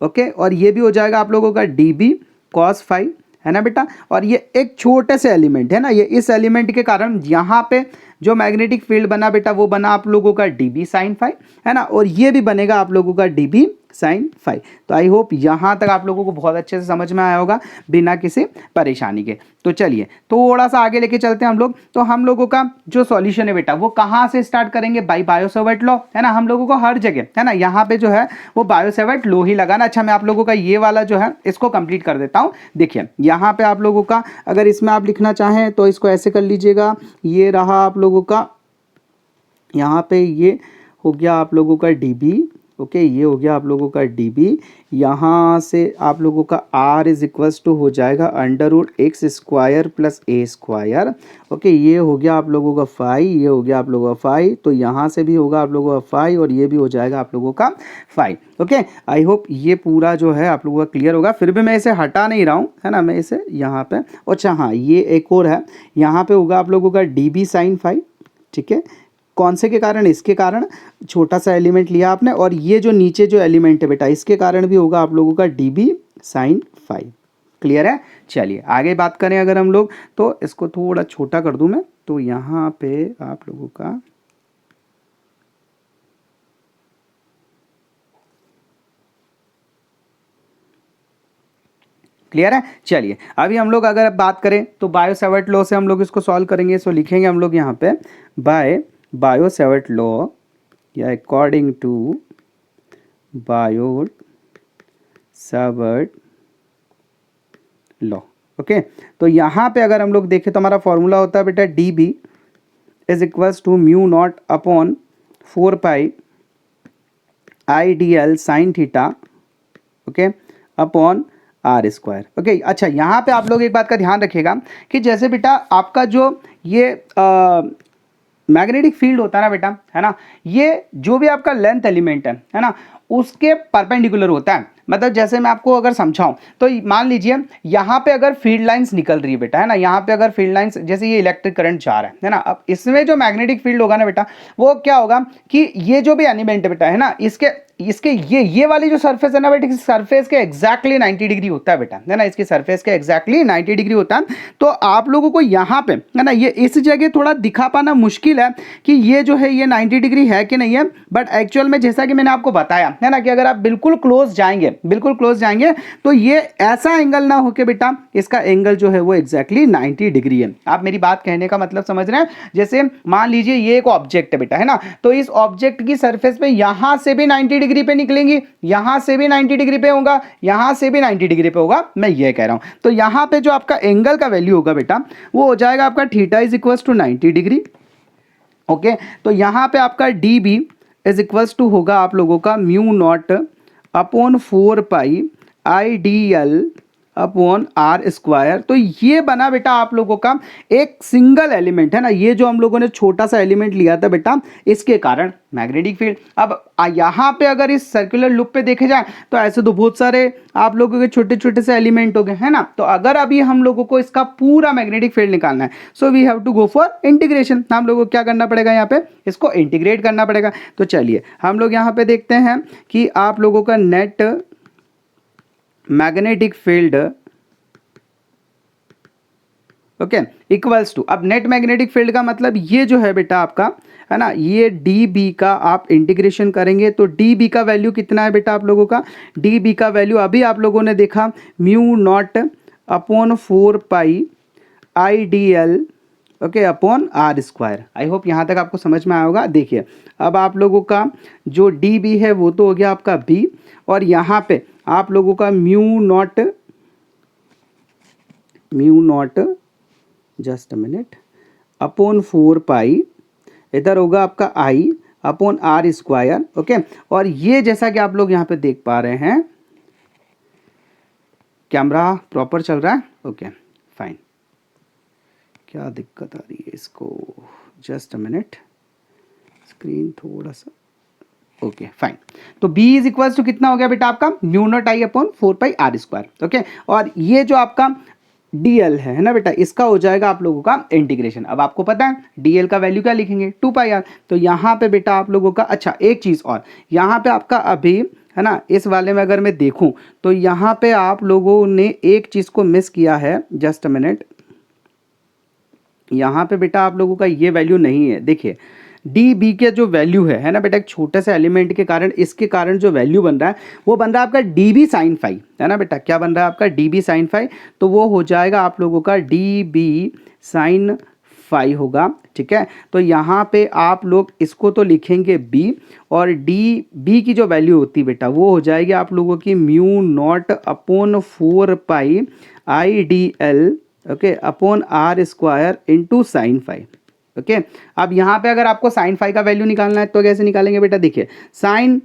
okay, और ये भी हो जाएगा आप लोगों का डी बी कॉस फाई, है ना बेटा। और ये एक छोटे से एलिमेंट है ना, ये इस एलिमेंट के कारण यहाँ पे जो मैग्नेटिक फील्ड बना बेटा वो बना आप लोगों का dB साइन फाई, है ना, और ये भी बनेगा आप लोगों का dB साइन फाई। तो आई होप यहाँ तक आप लोगों को बहुत अच्छे से समझ में आया होगा बिना किसी परेशानी के। तो चलिए थोड़ा सा आगे लेके चलते हैं हम लोग। तो हम लोगों का जो सॉल्यूशन है बेटा वो कहाँ से स्टार्ट करेंगे, बाय बायो-सेवर्ट लॉ, है ना। हम लोगों को हर जगह है ना यहाँ पे जो है वो बायो-सेवर्ट लॉ ही लगाना। अच्छा, मैं आप लोगों का ये वाला जो है इसको कंप्लीट कर देता हूँ। देखिए यहाँ पे आप लोगों का अगर इसमें आप लिखना चाहें तो इसको ऐसे कर लीजिएगा, ये रहा आप लोगों का, यहाँ पे ये हो गया आप लोगों का dB, ओके, ये हो गया आप लोगों का dB। यहाँ से आप लोगों का r इज इक्वल्स टू हो जाएगा under root x square plus ए स्क्वायर, ओके, ये हो गया आप लोगों का फाई, ये हो गया आप लोगों का फाई, तो यहाँ से भी होगा आप लोगों का फाई, और ये भी हो जाएगा आप लोगों का फाई। ओके, आई होप ये पूरा जो है आप लोगों का क्लियर होगा। फिर भी मैं इसे हटा नहीं रहा हूँ, है ना, मैं इसे यहाँ पे, अच्छा हाँ ये एक और है, यहाँ पे होगा आप लोगों का dB साइन फाई, ठीक है, कौन से के कारण, इसके कारण, छोटा सा एलिमेंट लिया आपने, और ये जो नीचे जो एलिमेंट है बेटा इसके कारण भी होगा आप लोगों का dB साइन फाई। क्लियर है। चलिए आगे बात करें अगर हम लोग, तो इसको थोड़ा छोटा कर दूं मैं, तो यहाँ पे आप लोगों का क्लियर है। चलिए अभी हम लोग अगर बात करें तो बायो-सेवर्ट लॉ से हम लोग इसको सॉल्व करेंगे। सो लिखेंगे हम लोग यहाँ पे बाय बायो-सेवर्ट लॉ या according to Biot Savart law, okay. तो यहाँ पे अगर हम लोग देखें तो हमारा फॉर्मूला होता है बेटा dB is equals to mu naught upon 4 pi I D L sine theta, okay, upon R square, okay. अच्छा, यहाँ पे आप लोग एक बात का ध्यान रखिएगा कि जैसे बेटा आपका जो ये मैग्नेटिक फील्ड होता है ना बेटा, है ना, ये जो भी आपका लेंथ एलिमेंट है ना, उसके परपेंडिकुलर होता है। मतलब जैसे मैं आपको अगर समझाऊं तो मान लीजिए यहाँ पे अगर फील्ड लाइंस निकल रही है बेटा, है ना, यहाँ पे अगर फील्ड लाइंस, जैसे ये इलेक्ट्रिक करंट जा रहा है ना, अब इसमें जो मैग्नेटिक फील्ड होगा ना बेटा वो क्या होगा कि ये जो भी एलिमेंट है बेटा, है ना, इसके इसके ये वाली जो सरफेस है ना बेटा, इस सरफेस के एग्जैक्टली 90 डिग्री होता है बेटा, है ना, इसकी सरफेस के एग्जैक्टली 90 डिग्री होता है। तो आप लोगों को यहाँ पे, है ना, ये इस जगह थोड़ा दिखा पाना मुश्किल है कि ये जो है ये 90 डिग्री है कि नहीं है, बट एक्चुअल में जैसा कि मैंने आपको बताया है ना कि अगर आप बिल्कुल क्लोज जाएंगे तो ये ऐसा एंगल ना हो के बेटा इसका एंगल जो है वो एग्जैक्टली 90 डिग्री है। आप मेरी बात कहने का मतलब समझ रहे हैं? जैसे मान लीजिए ये एक ऑब्जेक्ट है बेटा, है ना, तो इस ऑब्जेक्ट की सरफेस पे यहां से भी 90 डिग्री पे निकलेंगी, यहां से भी 90 डिग्री पे होगा, यहां से भी 90 डिग्री पे होगा, मैं ये कह रहा हूं। तो यहां पे जो आपका एंगल का वैल्यू होगा बेटा वो हो जाएगा आपका theta is equals to 90 degree. Okay, तो यहां पे आपका D B is equals to होगा आप लोगों का mu naught upon 4 pi I D L upon R square. तो ये बना बेटा आप लोगों का एक सिंगल एलिमेंट, है ना, ये जो हम लोगों ने छोटा सा एलिमेंट लिया था बेटा इसके कारण मैग्नेटिक फील्ड। अब यहाँ पे अगर इस सर्कुलर लूप पे देखे जाए तो ऐसे तो बहुत सारे आप लोगों के छोटे छोटे से एलिमेंट हो गए, है ना। तो अगर अभी हम लोगों को इसका पूरा मैग्नेटिक फील्ड निकालना है, so we have to go for integration. हम लोगों को क्या करना पड़ेगा, यहाँ पे इसको इंटीग्रेट करना पड़ेगा। तो चलिए हम लोग यहाँ पे देखते हैं कि आप लोगों का net magnetic field, okay, equals to, अब नेट मैग्नेटिक फील्ड का मतलब ये जो है बेटा आपका, है ना, ये डी बी का आप इंटीग्रेशन करेंगे तो डी बी का वैल्यू कितना है बेटा आप लोगों का, डी बी का वैल्यू अभी आप लोगों ने देखा mu naught upon 4 pi I D L, okay, upon R square. I hope यहाँ तक आपको समझ में आया होगा। देखिए अब आप लोगों का जो डी बी है वो तो हो गया आपका बी, और यहाँ पे आप लोगों का mu not just a minute upon 4 पाई, इधर होगा आपका I upon R square. Okay, और ये जैसा कि आप लोग यहाँ पे देख पा रहे हैं, कैमरा प्रॉपर चल रहा है, ओके फाइन। क्या दिक्कत आ रही है इसको, जस्ट अ मिनट, स्क्रीन थोड़ा सा, ओके फाइन। तो B इज इक्वल टू कितना हो गया बेटा आपका mu naught I upon 4 pi R square. Okay, और ये जो आपका dl है ना बेटा, इसका हो जाएगा आप लोगों का इंटीग्रेशन। अब आपको पता है dl का वैल्यू क्या लिखेंगे, 2 पाई आर। तो यहाँ पे बेटा आप लोगों का, अच्छा एक चीज़ और, यहाँ पे आपका अभी, है ना, इस वाले में अगर मैं देखूँ तो यहाँ पे आप लोगों ने एक चीज़ को मिस किया है, जस्ट अ मिनट, यहाँ पे बेटा आप लोगों का ये वैल्यू नहीं है। देखिए डी बी के जो वैल्यू है ना बेटा, एक छोटे से एलिमेंट के कारण, इसके कारण जो वैल्यू बन रहा है वो बन रहा है आपका डी बी साइन फाई, है ना बेटा, क्या बन रहा है आपका डी बी साइन फाई। तो वो हो जाएगा आप लोगों का डी बी साइन फाई होगा, ठीक है। तो यहाँ पे आप लोग इसको तो लिखेंगे बी, और डी बी की जो वैल्यू होती है बेटा वो हो जाएगी आप लोगों की mu naught upon 4 pi I D L, okay, upon R square into sine phi. Okay, अब यहाँ पे अगर आपको साइन फाई का वैल्यू निकालना है तो कैसे निकालेंगे बेटा, देखिए साइन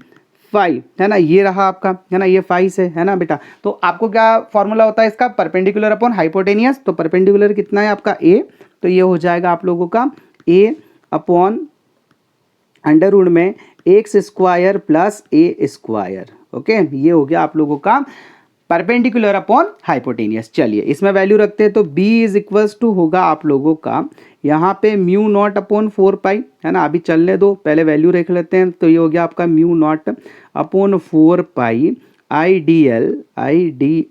फाई, है ना, ये रहा आपका, है ना, ये फाई से, है ना बेटा। तो आपको क्या फॉर्मूला होता है इसका, परपेंडिकुलर अपॉन हाइपोटेनियस। तो परपेंडिकुलर कितना है आपका ए, तो ये हो जाएगा आप लोगों का ए अपॉन अंडर रूट में एक्स स्क्वायर प्लस ए स्क्वायर। ओके, ये हो गया आप लोगों का परपेंडिकुलर अपॉन हाइपोटेनियस। चलिए इसमें वैल्यू रखते हैं तो b इज इक्वल्स टू होगा आप लोगों का यहाँ पे म्यू नॉट अपॉन 4 पाई, है ना, अभी चलने दो, पहले वैल्यू रख लेते हैं। तो ये हो गया आपका mu naught upon 4 pi I D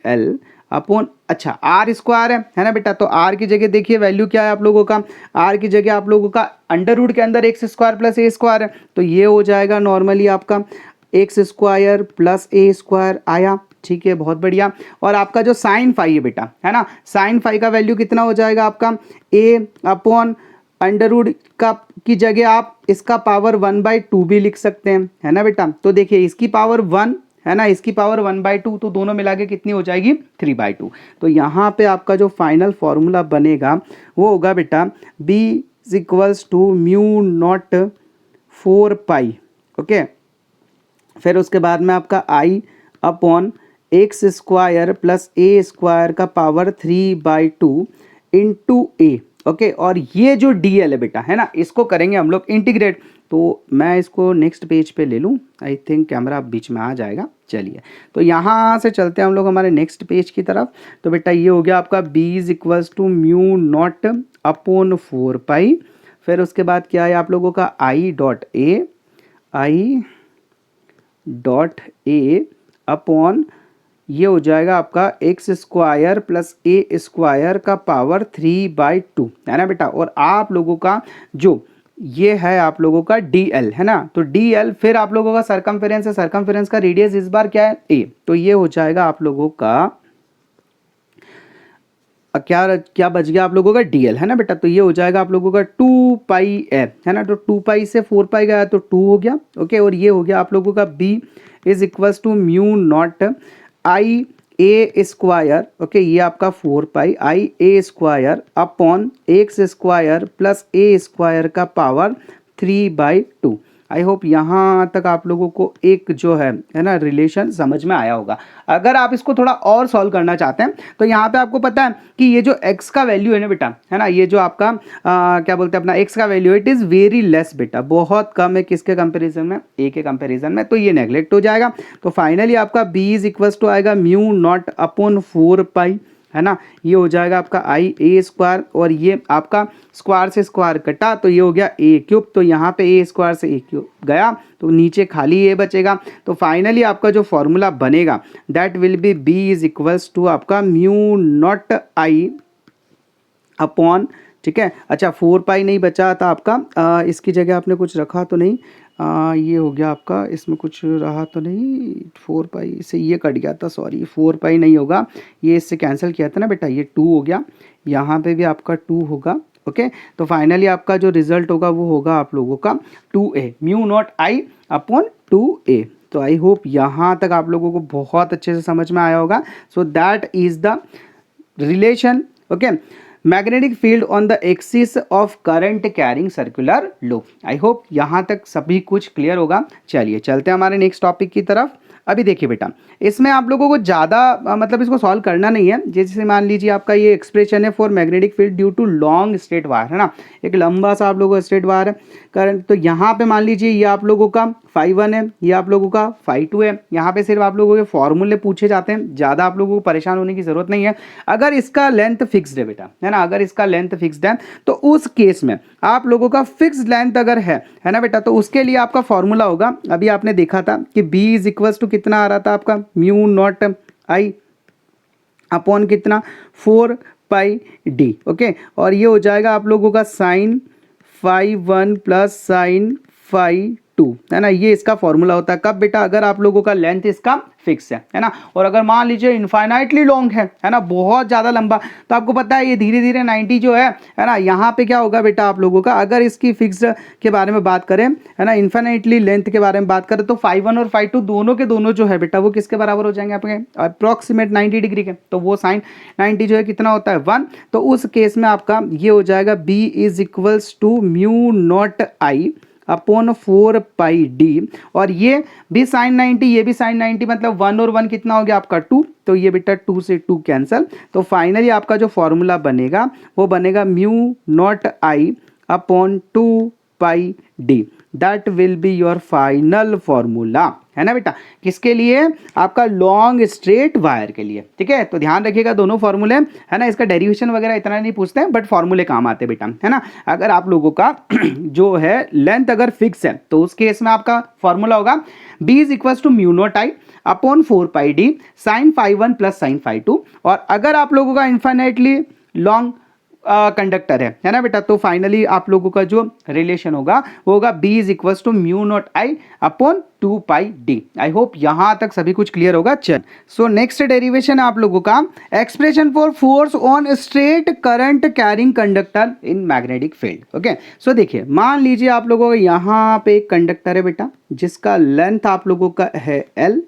L upon, अच्छा आर स्क्वायर है ना बेटा। तो आर की जगह देखिए वैल्यू क्या है आप लोगों का, आर की जगह आप लोगों का अंडर रूट के अंदर एक्स स्क्वायर प्लस ए स्क्वायर है। तो ये हो जाएगा नॉर्मली आपका एक्स स्क्वायर प्लस ए स्क्वायर आया, ठीक है, बहुत बढ़िया। और आपका जो साइन फाई है बेटा, है ना, साइन फाई का वैल्यू कितना हो जाएगा आपका ए अपॉन अंडर रूट का की जगह आप इसका पावर 1/2 भी लिख सकते हैं, है ना बेटा। तो देखिए इसकी पावर 1, है ना, इसकी पावर 1/2, तो दोनों मिला के कितनी हो जाएगी 3/2। तो यहाँ पे आपका जो फाइनल फॉर्मूला बनेगा वो होगा बेटा B is equals to mu naught 4 pi, okay, फिर उसके बाद में आपका I upon x square plus A square का पावर 3/2 इंटू ए। ओके, और ये जो डी एल है बेटा, है ना, इसको करेंगे हम लोग इंटीग्रेट। तो मैं इसको नेक्स्ट पेज पे ले लूँ, आई थिंक कैमरा बीच में आ जाएगा। चलिए तो यहाँ से चलते हैं हम लोग हमारे नेक्स्ट पेज की तरफ। तो बेटा ये हो गया आपका b is equals to mu naught upon 4 pi, फिर उसके बाद क्या है आप लोगों का आई डॉट ए अपॉन ये हो जाएगा आपका एक्स स्क्वायर प्लस ए स्क्वायर का पावर 3/2 है ना बेटा। और आप लोगों का जो ये है आप लोगों का dl है ना, तो dl फिर आप लोगों का सरकमफेरेंस है, सरकमफेरेंस का रेडियस इस बार क्या है a, तो ये हो जाएगा आप लोगों का क्या क्या बच गया आप लोगों का dl है ना बेटा। तो ये हो जाएगा आप लोगों का 2 पाई f है ना, तो 2 पाई से 4 पाई गया तो 2 हो गया। ओके, और ये हो गया आप लोगों का b is equals to mu naught I A square. Okay, ये आपका 4 pi I A square upon x square plus A square का पावर 3/2। आई होप यहाँ तक आप लोगों को एक जो है ना रिलेशन समझ में आया होगा। अगर आप इसको थोड़ा और सॉल्व करना चाहते हैं तो यहाँ पे आपको पता है कि ये जो x का वैल्यू है ना बेटा, है ना, ये जो आपका क्या बोलते हैं अपना x का value, it is very less बेटा, बहुत कम है किसके कंपैरिजन में, a के कंपैरिजन में, तो ये नेग्लेक्ट हो जाएगा। तो फाइनली आपका b इज इक्वल्स टू आएगा म्यू नॉट अपॉन 4 पाई, है ना, ये हो जाएगा आपका आई ए स्क्वायर, और ये आपका स्क्वायर से स्क्वायर कटा तो ये हो गया ए क्यूब, तो यहाँ पे ए स्क्वायर से ए क्यूब गया तो नीचे खाली ए बचेगा। तो फाइनली आपका जो फॉर्मूला बनेगा that will be B is equals to आपका म्यू नॉट आई अपॉन, ठीक है। अच्छा 4 पाई नहीं बचा था आपका, इसकी जगह आपने कुछ रखा तो नहीं, ये हो गया आपका, इसमें कुछ रहा तो नहीं, 4 पाई से ये कट गया था, सॉरी 4 पाई नहीं होगा, ये इससे कैंसिल किया था ना बेटा, ये 2 हो गया, यहाँ पे भी आपका 2 होगा। ओके, तो फाइनली आपका जो रिजल्ट होगा वो होगा आप लोगों का 2a mu naught I upon 2a। तो आई होप यहाँ तक आप लोगों को बहुत अच्छे से समझ में आया होगा। सो that is the relation, okay, magnetic field on the axis of current carrying circular loop. I hope यहाँ तक सभी कुछ क्लियर होगा। चलिए चलते हैं हमारे नेक्स्ट टॉपिक की तरफ। अभी देखिए बेटा, इसमें आप लोगों को ज़्यादा मतलब इसको सॉल्व करना नहीं है। जैसे मान लीजिए आपका ये एक्सप्रेशन है for magnetic field due to long straight wire, है ना, एक लंबा सा आप लोगों का स्ट्रेट वायर है करंट, तो यहाँ पे मान लीजिए ये आप लोगों का φ1 है, ये आप लोगों का φ2 है। यहाँ पे सिर्फ आप लोगों के फॉर्मूले पूछे जाते हैं, ज़्यादा आप लोगों को परेशान होने की ज़रूरत नहीं है। अगर इसका लेंथ फिक्स्ड है बेटा, है ना, अगर इसका लेंथ फिक्स्ड है तो उस केस में आप लोगों का फिक्स्ड लेंथ अगर है ना बेटा, तो उसके लिए आपका फॉर्मूला होगा, अभी आपने देखा था कि b इज इक्वल्स टू कितना आ रहा था आपका म्यू नॉट आई अपॉन कितना 4 पाई डी। ओके, और ये हो जाएगा आप लोगों का साइन φ1 प्लस साइन φ2, है ना, ये इसका फॉर्मूला होता है। कब बेटा, अगर आप लोगों का लेंथ इसका फिक्स है ना, और अगर मान लीजिए इनफाइनाइटली लॉन्ग है ना, बहुत ज़्यादा लंबा, तो आपको पता है ये धीरे धीरे 90 जो है ना, यहाँ पे क्या होगा बेटा आप लोगों का, अगर इसकी फिक्स के बारे में बात करें, है ना, इनफाइनाइटली लेंथ के बारे में बात करें, तो φ1 और φ2 दोनों के दोनों जो है बेटा वो किसके बराबर हो जाएंगे आपके अप्रॉक्सीमेट 90 डिग्री के, तो वो साइन 90 जो है कितना होता है 1। तो उस केस में आपका ये हो जाएगा b is equals to mu naught I upon 4 pi D, और ये भी साइन 90, ये भी साइन 90, मतलब 1 और 1 कितना हो गया आपका 2, तो ये बेटा 2 से 2 कैंसल। तो फाइनली आपका जो फॉर्मूला बनेगा वो बनेगा mu naught I upon 2 pi D, that will be your final formula, है ना बेटा, किसके लिए, आपका लॉन्ग स्ट्रेट वायर के लिए। ठीक है, तो ध्यान रखिएगा दोनों फॉर्मूले, है ना, इसका डेरिवेशन वगैरह इतना नहीं पूछते हैं, बट फॉर्मूले काम आते हैं बेटा, है ना। अगर आप लोगों का जो है लेंथ अगर फिक्स है तो उस केस में आपका फॉर्मूला होगा b is equals to mu naught I upon 4 pi D sine φ1 plus sine φ2, और अगर आप लोगों का इन्फाइनाइटली लॉन्ग कंडक्टर है ना बेटा, तो फाइनली आप लोगों का जो रिलेशन होगा वो होगा b is equals to mu naught I upon 2 pi D. I hope यहां तक सभी कुछ क्लियर होगा। चल, सो नेक्स्ट डेरिवेशन है आप लोगों का expression for force on straight current carrying conductor in magnetic field. Okay, so देखिए मान लीजिए आप लोगों का यहाँ पे एक कंडक्टर है बेटा जिसका लेंथ आप लोगों का है l,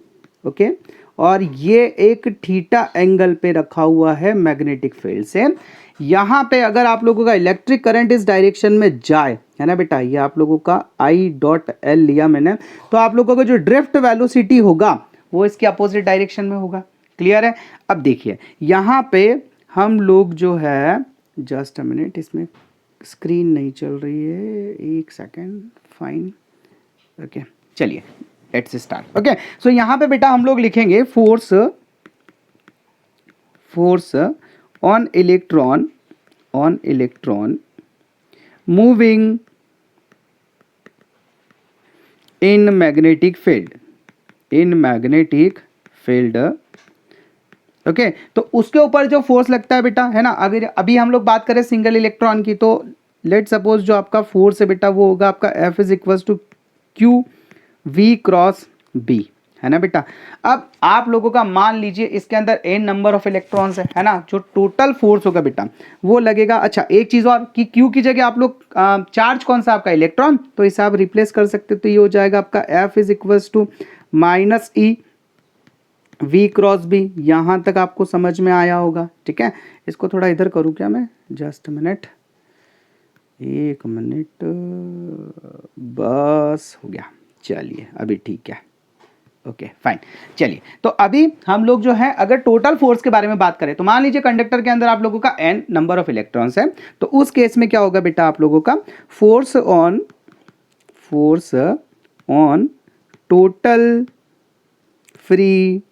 ओके, और ये एक थीटा एंगल पे रखा हुआ है मैग्नेटिक फील्ड से। यहाँ पे अगर आप लोगों का इलेक्ट्रिक करंट इस डायरेक्शन में जाए, है ना बेटा, ये आप लोगों का आई डॉट एल लिया मैंने, तो आप लोगों का जो ड्रिफ्ट वेलोसिटी होगा वो इसके अपोजिट डायरेक्शन में होगा। क्लियर है। अब देखिए यहाँ पे हम लोग जो है, जस्ट अ मिनट, इसमें स्क्रीन नहीं चल रही है, एक सेकेंड, फाइन, ओके, चलिए लेट्स स्टार्ट। ओके, सो यहाँ पे बेटा हम लोग लिखेंगे force on electron moving in magnetic field, in magnetic field, okay तो उसके ऊपर जो फोर्स लगता है बेटा, है ना, अगर अभी हम लोग बात करें सिंगल इलेक्ट्रॉन की, तो लेट सपोज जो आपका फोर्स है बेटा वो होगा आपका F is equal to Q V cross B, है ना बेटा। अब आप लोगों का मान लीजिए इसके अंदर n नंबर ऑफ इलेक्ट्रॉन्स है ना, जो टोटल फोर्स होगा बेटा वो लगेगा। अच्छा एक चीज और कि q की जगह आप लोग चार्ज कौन सा आपका इलेक्ट्रॉन, तो इसे आप रिप्लेस कर सकते, तो ये हो जाएगा आपका F is equal to minus E V cross B. यहां तक आपको समझ में आया होगा, ठीक है। इसको थोड़ा इधर करूं क्या मैं, जस्ट मिनट, एक मिनट, बस हो गया, चलिए अभी ठीक है, ओके फाइन। चलिए तो अभी हम लोग जो है अगर टोटल फोर्स के बारे में बात करें, तो मान लीजिए कंडक्टर के अंदर आप लोगों का n नंबर ऑफ इलेक्ट्रॉन्स है, तो उस केस में क्या होगा बेटा, आप लोगों का force on total free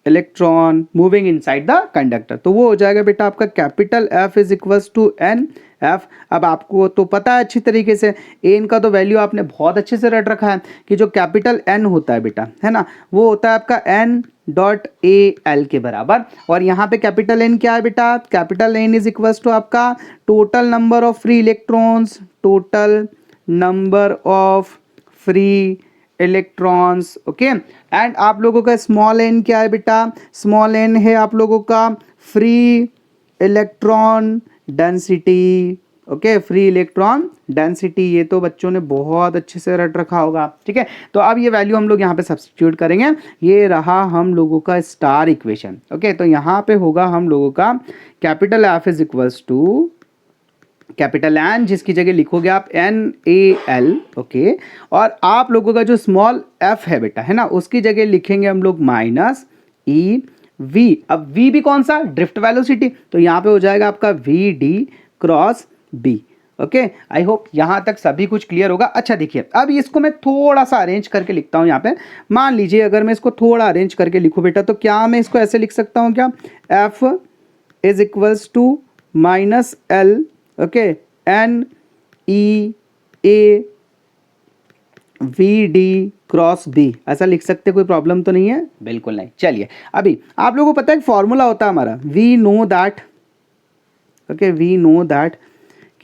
electron moving inside the conductor, तो वो हो जाएगा बेटा आपका capital F is equals to N F. अब आपको तो पता है अच्छी तरीके से एन का तो वैल्यू आपने बहुत अच्छे से रट रखा है कि जो कैपिटल एन होता है बेटा, है ना, वो होता है आपका एन डॉट ए एल के बराबर। और यहाँ पे कैपिटल एन क्या है बेटा, capital N is equals to आपका total number of free electrons, total number of free electrons, okay. And आप लोगों का स्मॉल एन क्या है बेटा, स्मॉल एन है आप लोगों का free electron density, okay, free electron density, ये तो बच्चों ने बहुत अच्छे से रट रखा होगा, ठीक है। तो अब ये वैल्यू हम लोग यहाँ पे सब्स्टिट्यूट करेंगे, ये रहा हम लोगों का स्टार इक्वेशन, ओके। तो यहाँ पे होगा हम लोगों का capital F is equals to capital N, जिसकी जगह लिखोगे आप एन ए एल, ओके। और आप लोगों का जो स्मॉल एफ है बेटा, है ना, उसकी जगह लिखेंगे हम लोग माइनस ई वी। अब वी भी कौन सा, ड्रिफ्ट वेलोसिटी, तो यहाँ पे हो जाएगा आपका V D cross B, okay. I hope यहाँ तक सभी कुछ क्लियर होगा। अच्छा देखिए अब इसको मैं थोड़ा सा अरेंज करके लिखता हूँ यहाँ पे। मान लीजिए अगर मैं इसको थोड़ा अरेंज करके लिखूँ बेटा, तो क्या मैं इसको ऐसे लिख सकता हूँ क्या, F is equals to minus L, okay, N E A V D cross B, ऐसा लिख सकते, कोई प्रॉब्लम तो नहीं है, बिल्कुल नहीं। चलिए अभी आप लोगों को पता है फॉर्मूला होता है हमारा, we know that, okay, we know that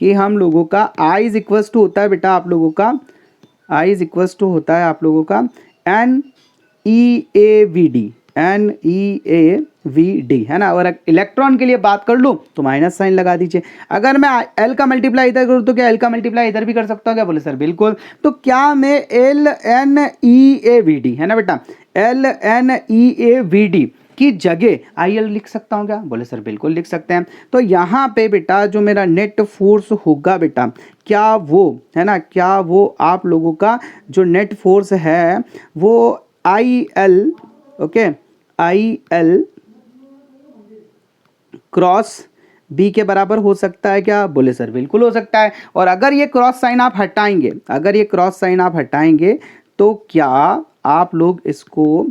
कि हम लोगों का I इज इक्वल्स टू होता है बेटा, आप लोगों का I इज इक्वल्स टू होता है आप लोगों का N E A V D, N E A V D, है ना। और इलेक्ट्रॉन के लिए बात कर लूँ तो माइनस साइन लगा दीजिए। अगर मैं एल का मल्टीप्लाई इधर करूँ तो क्या एल का मल्टीप्लाई इधर भी कर सकता हूँ क्या, बोले सर बिल्कुल। तो क्या मैं L N E A V D, है ना बेटा, L N E A V D की जगह आई एल लिख सकता हूँ क्या, बोले सर बिल्कुल लिख सकते हैं। तो यहाँ पे बेटा जो मेरा नेट फोर्स होगा बेटा, क्या वो, है ना, क्या वो आप लोगों का जो नेट फोर्स है वो I L, okay, I L cross B के बराबर हो सकता है क्या, बोले सर बिल्कुल हो सकता है। और अगर ये क्रॉस साइन आप हटाएंगे, अगर ये क्रॉस साइन आप हटाएंगे तो क्या आप लोग इसको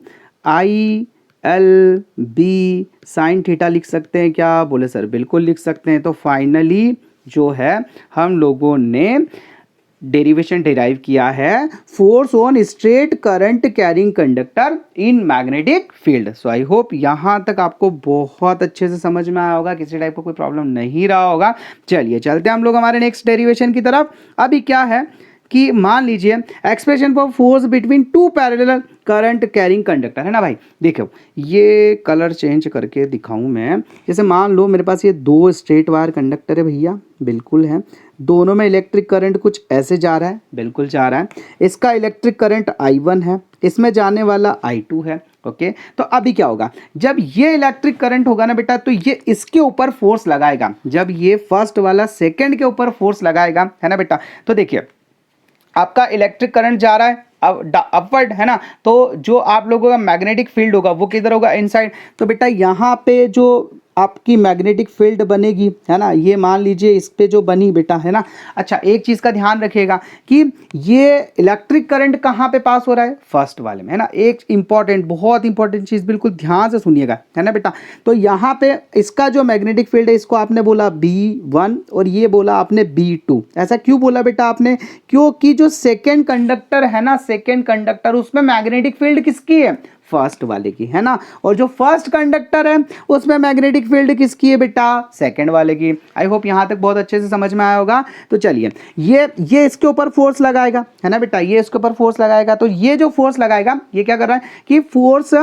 I L B sine theta लिख सकते हैं क्या, बोले सर बिल्कुल लिख सकते हैं। तो फाइनली जो है हम लोगों ने डेरिवेशन डिराइव किया है force on straight current carrying conductor in magnetic field. So I hope यहाँ तक आपको बहुत अच्छे से समझ में आया होगा, किसी टाइप का कोई प्रॉब्लम नहीं रहा होगा। चलिए चलते हैं हम लोग हमारे नेक्स्ट डेरिवेशन की तरफ। अभी क्या है कि मान लीजिए expression for force between two parallel current carrying conductor, है ना भाई। देखो ये कलर चेंज करके दिखाऊं मैं, जैसे मान लो मेरे पास ये दो स्ट्रेट वायर कंडक्टर है भैया, बिल्कुल है, दोनों में इलेक्ट्रिक करंट कुछ ऐसे जा रहा है, बिल्कुल जा रहा है। इसका इलेक्ट्रिक करंट I1 है, इसमें जाने वाला I2 है, ओके। तो अभी क्या होगा, जब ये इलेक्ट्रिक करंट होगा ना बेटा, तो ये इसके ऊपर फोर्स लगाएगा, जब ये फर्स्ट वाला सेकंड के ऊपर फोर्स लगाएगा, है ना बेटा। तो देखिए आपका इलेक्ट्रिक करंट जा रहा है अपवर्ड, है ना, तो जो आप लोगों का मैग्नेटिक फील्ड होगा वो किधर होगा, इनसाइड। तो बेटा यहाँ पे जो आपकी मैग्नेटिक फील्ड बनेगी, है ना, ये मान लीजिए इस पे जो बनी बेटा, है ना। अच्छा, एक चीज़ का ध्यान रखिएगा कि ये इलेक्ट्रिक करंट कहाँ पे पास हो रहा है, फर्स्ट वाले में, है ना। एक इंपॉर्टेंट, बहुत इंपॉर्टेंट चीज़, बिल्कुल ध्यान से सुनिएगा, है ना बेटा। तो यहाँ पे इसका जो मैग्नेटिक फील्ड है इसको आपने बोला B1 और ये बोला आपने B2। ऐसा क्यों बोला बेटा आपने, क्योंकि जो सेकेंड कंडक्टर है ना, सेकेंड कंडक्टर, उसमें मैग्नेटिक फील्ड किसकी है, फर्स्ट वाले की, है ना। और जो फर्स्ट कंडक्टर है उसमें मैग्नेटिक फील्ड किसकी है बेटा, सेकंड वाले की। आई होप यहां तक बहुत अच्छे से समझ में आया होगा। तो चलिए, ये इसके ऊपर फोर्स लगाएगा, है ना बेटा, ये इसके ऊपर फोर्स लगाएगा। तो ये जो फोर्स लगाएगा ये क्या कर रहा है कि फोर्स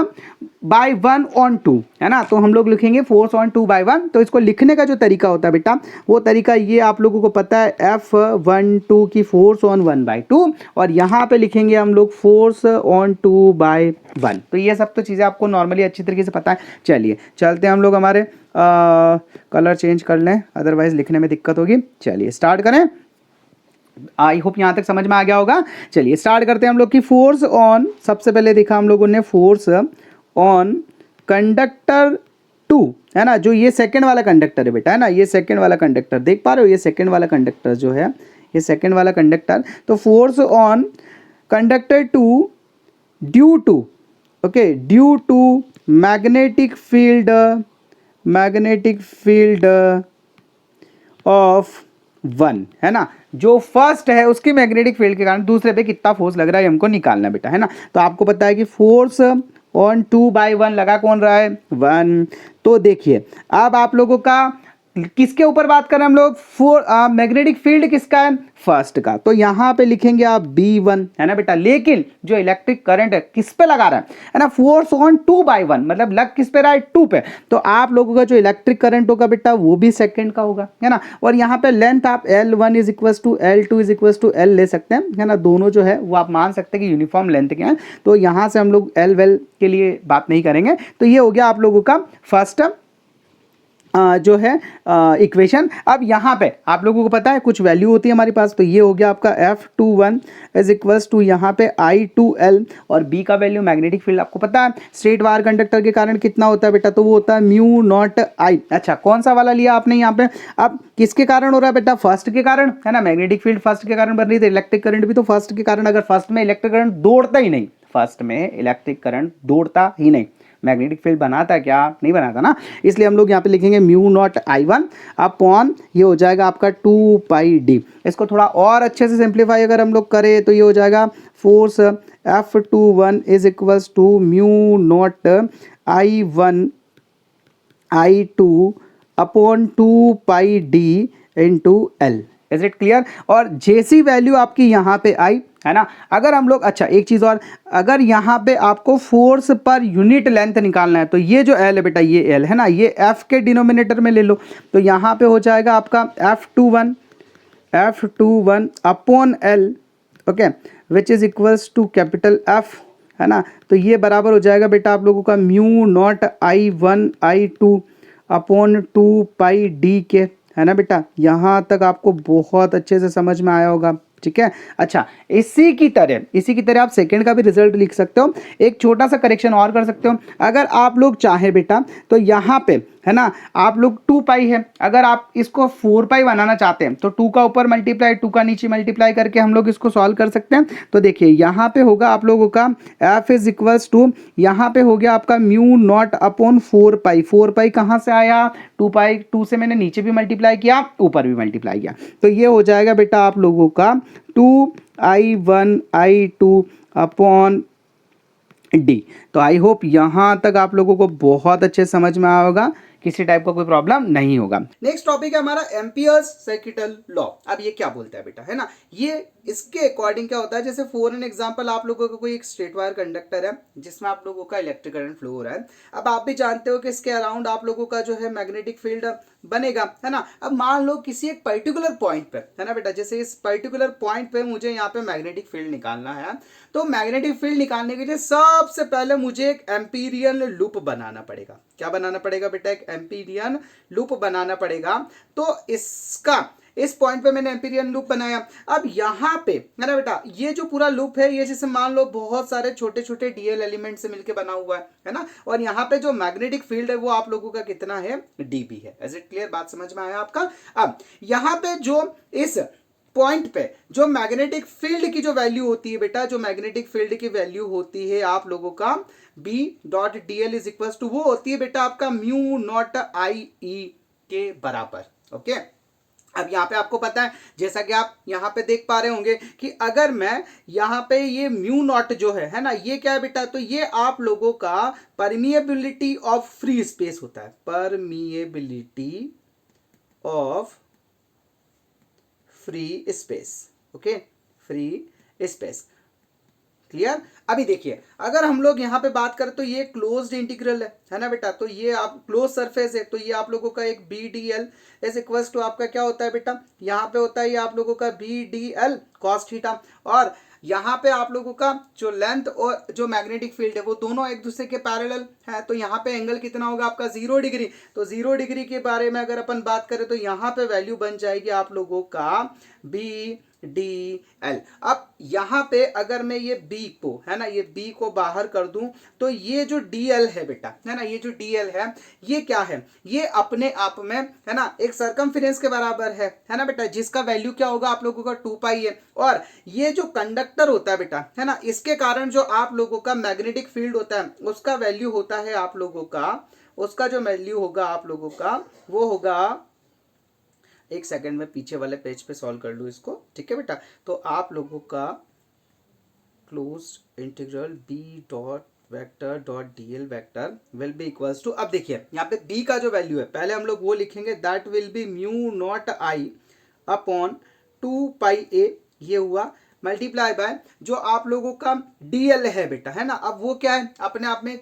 बाय 1 ऑन 2, है ना। तो हम लोग लिखेंगे फोर्स ऑन 2 बाय 1। तो इसको लिखने का जो तरीका होता है बेटा, वो तरीका ये आप लोगों को पता है, F12 की फोर्स ऑन 1/2, और यहाँ पे लिखेंगे हम लोग फोर्स ऑन 2/1। तो ये सब तो चीज़ें आपको नॉर्मली अच्छी तरीके से पता है। चलिए चलते हैं हम लोग, हमारे कलर चेंज कर लें, अदरवाइज लिखने में दिक्कत होगी। चलिए स्टार्ट करें। आई होप यहां तक समझ में आ गया होगा। चलिए स्टार्ट करते हैं हम लोग की फोर्स ऑन, सबसे पहले देखा हम लोगों ने फोर्स ऑन कंडक्टर 2, है ना, जो ये सेकंड वाला कंडक्टर है बेटा, है ना, ये सेकंड वाला कंडक्टर देख पा रहे हो, ये सेकंड वाला कंडक्टर जो है, ये सेकंड वाला कंडक्टर। तो force on conductor 2 due to, okay, due to magnetic field of 1, है ना। जो फर्स्ट है उसकी मैग्नेटिक फील्ड के कारण दूसरे पे कितना फोर्स लग रहा है हमको निकालना बेटा, है ना। तो आपको पता है कि फोर्स ऑन 2/1 लगा कौन रहा है, 1। तो देखिए अब आप लोगों का किसके ऊपर बात कर रहे हैं हम लोग, मैग्नेटिक फील्ड किसका है, फर्स्ट का। तो यहां पे लिखेंगे आप B1, है ना बेटा। लेकिन जो इलेक्ट्रिक करंट है किस पे लगा रहा है ना, फोर्स ऑन 2/1, मतलब लग किस पे रहा है, 2 पे। तो आप लोगों का जो इलेक्ट्रिक करंट होगा बेटा वो भी सेकंड का होगा, है ना। और यहाँ पे लेंथ आप L1 is equal to L2 is equal to L ले सकते हैं, है ना। दोनों जो है वो आप मान सकते हैं कि यूनिफॉर्म लेंथ के हैं। तो यहाँ से हम लोग L वेल के लिए बात नहीं करेंगे। तो ये हो गया आप लोगों का फर्स्ट जो है इक्वेशन। अब यहाँ पे आप लोगों को पता है कुछ वैल्यू होती है हमारे पास। तो ये हो गया आपका F21 इज इक्वल्स टू यहाँ पे I2L, और B का वैल्यू मैग्नेटिक फील्ड आपको पता है स्ट्रेट वायर कंडक्टर के कारण कितना होता है बेटा, तो वो होता है म्यू नॉट I। अच्छा, कौन सा वाला लिया आपने यहाँ पे, अब किसके कारण हो रहा है बेटा, फर्स्ट के कारण, है ना। मैग्नेटिक फील्ड फर्स्ट के कारण बन रही थी, इलेक्ट्रिक करंट भी तो फर्स्ट के कारण। अगर फर्स्ट में इलेक्ट्रिक करंट दौड़ता ही नहीं, फर्स्ट में इलेक्ट्रिक करंट दौड़ता ही नहीं, मैग्नेटिक फील्ड बनाता क्या, नहीं बनाता ना। इसलिए हम लोग यहाँ पे लिखेंगे म्यू नॉट I1 अपॉन, ये हो जाएगा आपका 2πd। इसको थोड़ा और अच्छे से सिंप्लीफाई अगर हम लोग करें तो ये हो जाएगा force F21 is equals to mu naught I1 I2 upon 2πd into L। Is it clear. और जैसी वैल्यू आपकी यहाँ पे आई, है ना, अगर हम लोग, अच्छा एक चीज़ और, अगर यहाँ पे आपको फोर्स पर यूनिट लेंथ निकालना है तो ये जो L है बेटा, ये L है ना, ये F के डिनोमिनेटर में ले लो। तो यहाँ पे हो जाएगा आपका F21 upon L, okay, which is equals to capital F, है ना। तो ये बराबर हो जाएगा बेटा आप लोगों का mu naught I1 I2 upon 2πd के, है ना बेटा। यहाँ तक आपको बहुत अच्छे से समझ में आया होगा, ठीक है। अच्छा, इसी की तरह आप सेकंड का भी रिजल्ट लिख सकते हो। एक छोटा सा करेक्शन और कर सकते हो, अगर आप लोग चाहे बेटा तो यहाँ पे, है ना, आप लोग 2π है, अगर आप इसको 4π बनाना चाहते हैं तो 2 का ऊपर मल्टीप्लाई, 2 का नीचे मल्टीप्लाई करके हम लोग इसको सॉल्व कर सकते हैं। तो देखिए यहाँ पे होगा आप लोगों का F इज इक्वल्स टू, यहाँ पे हो गया आपका म्यू नॉट अपॉन 4π। 4π कहाँ से आया, 2π, 2 से मैंने नीचे भी मल्टीप्लाई किया, ऊपर भी मल्टीप्लाई किया। तो ये हो जाएगा बेटा आप लोगों का 2I1 I2 अपॉन D। तो आई होप यहाँ तक आप लोगों को बहुत अच्छे समझ में आया होगा, किसी टाइप का कोई प्रॉब्लम नहीं होगा। नेक्स्ट टॉपिक है हमारा एम्पियर्स सर्किटल लॉ। अब ये क्या बोलता है बेटा, है ना, ये इसके अकॉर्डिंग क्या होता है, जैसे फॉर एन एग्जांपल आप लोगों का कोई एक स्ट्रेट वायर कंडक्टर है जिसमें आप लोगों का इलेक्ट्रिक करंट फ्लो हो रहा है। अब आप भी जानते हो कि इसके अराउंड आप लोगों का जो है मैग्नेटिक फील्ड बनेगा, है ना। अब मान लो किसी एक पर्टिकुलर पॉइंट पे, है ना बेटा, जैसे इस पर्टिकुलर पॉइंट पे मुझे यहाँ पे मैग्नेटिक फील्ड निकालना है। तो मैग्नेटिक फील्ड निकालने के लिए सबसे पहले मुझे एक एम्पीरियन लूप बनाना पड़ेगा। क्या बनाना पड़ेगा बेटा, एक एम्पीरियन लूप बनाना पड़ेगा। तो इसका इस पॉइंट पे मैंने एम्पीरियन लूप बनाया। अब यहाँ पे है ना बेटा, ये जो पूरा लूप है ये जैसे मान लो बहुत सारे छोटे छोटे डीएल एलिमेंट से मिलकर बना हुआ है ना, और यहाँ पे जो मैग्नेटिक फील्ड है वो आप लोगों का कितना है, डीबी है। Is it clear? बात समझ में आया आपका? अब यहाँ पे जो इस पॉइंट पे जो मैग्नेटिक फील्ड की जो वैल्यू होती है बेटा, जो मैग्नेटिक फील्ड की वैल्यू होती है आप लोगों का B dot DL is equal to, वो होती है बेटा आपका म्यू नॉट IE के बराबर। ओके, अब यहाँ पे आपको पता है, जैसा कि आप यहाँ पे देख पा रहे होंगे कि अगर मैं यहाँ पे ये म्यू नॉट जो है ना, ये क्या है बेटा, तो ये आप लोगों का परमिएबिलिटी ऑफ फ्री स्पेस होता है, permeability of free space. Okay, free space, clear? अभी देखिए, अगर हम लोग यहाँ पे बात करें तो ये क्लोज्ड इंटीग्रल है ना बेटा, तो ये आप क्लोज सरफेस है, तो ये आप लोगों का एक BDL इज इक्वल टू आपका क्या होता है बेटा, यहाँ पे होता है ये आप लोगों का BDL cos थीटा, और यहाँ पे आप लोगों का जो लेंथ और जो मैग्नेटिक फील्ड है वो दोनों एक दूसरे के पैरेलल है, तो यहाँ पे एंगल कितना होगा आपका 0 डिग्री। तो 0 डिग्री के बारे में अगर अपन बात करें तो यहाँ पे वैल्यू बन जाएगी आप लोगों का BDL। अब यहाँ पे अगर मैं ये B को है ना, ये B को बाहर कर दूं तो ये जो DL है बेटा है ना, ये जो DL है ये क्या है, ये अपने आप में है ना एक सरकमफेरेंस के बराबर है ना बेटा, जिसका वैल्यू क्या होगा आप लोगों का 2 पाई है। और ये जो कंडक्टर होता है बेटा है ना, इसके कारण जो आप लोगों का मैग्नेटिक फील्ड होता है उसका वैल्यू होता है आप लोगों का, उसका जो वैल्यू होगा आप लोगों का वो होगा, एक सेकंड में पीछे वाले पेज पे सॉल्व कर लूँ इसको, ठीक है बेटा। तो आप लोगों का closed integral B dot vector dot DL vector will be equals to, अब देखिए यहाँ पे B का जो वैल्यू है पहले हम लोग वो लिखेंगे, that will B mu naught I upon 2 pi A, ये हुआ मल्टीप्लाई बाय जो आप लोगों का DL है बेटा है ना, अब वो क्या है अपने आप में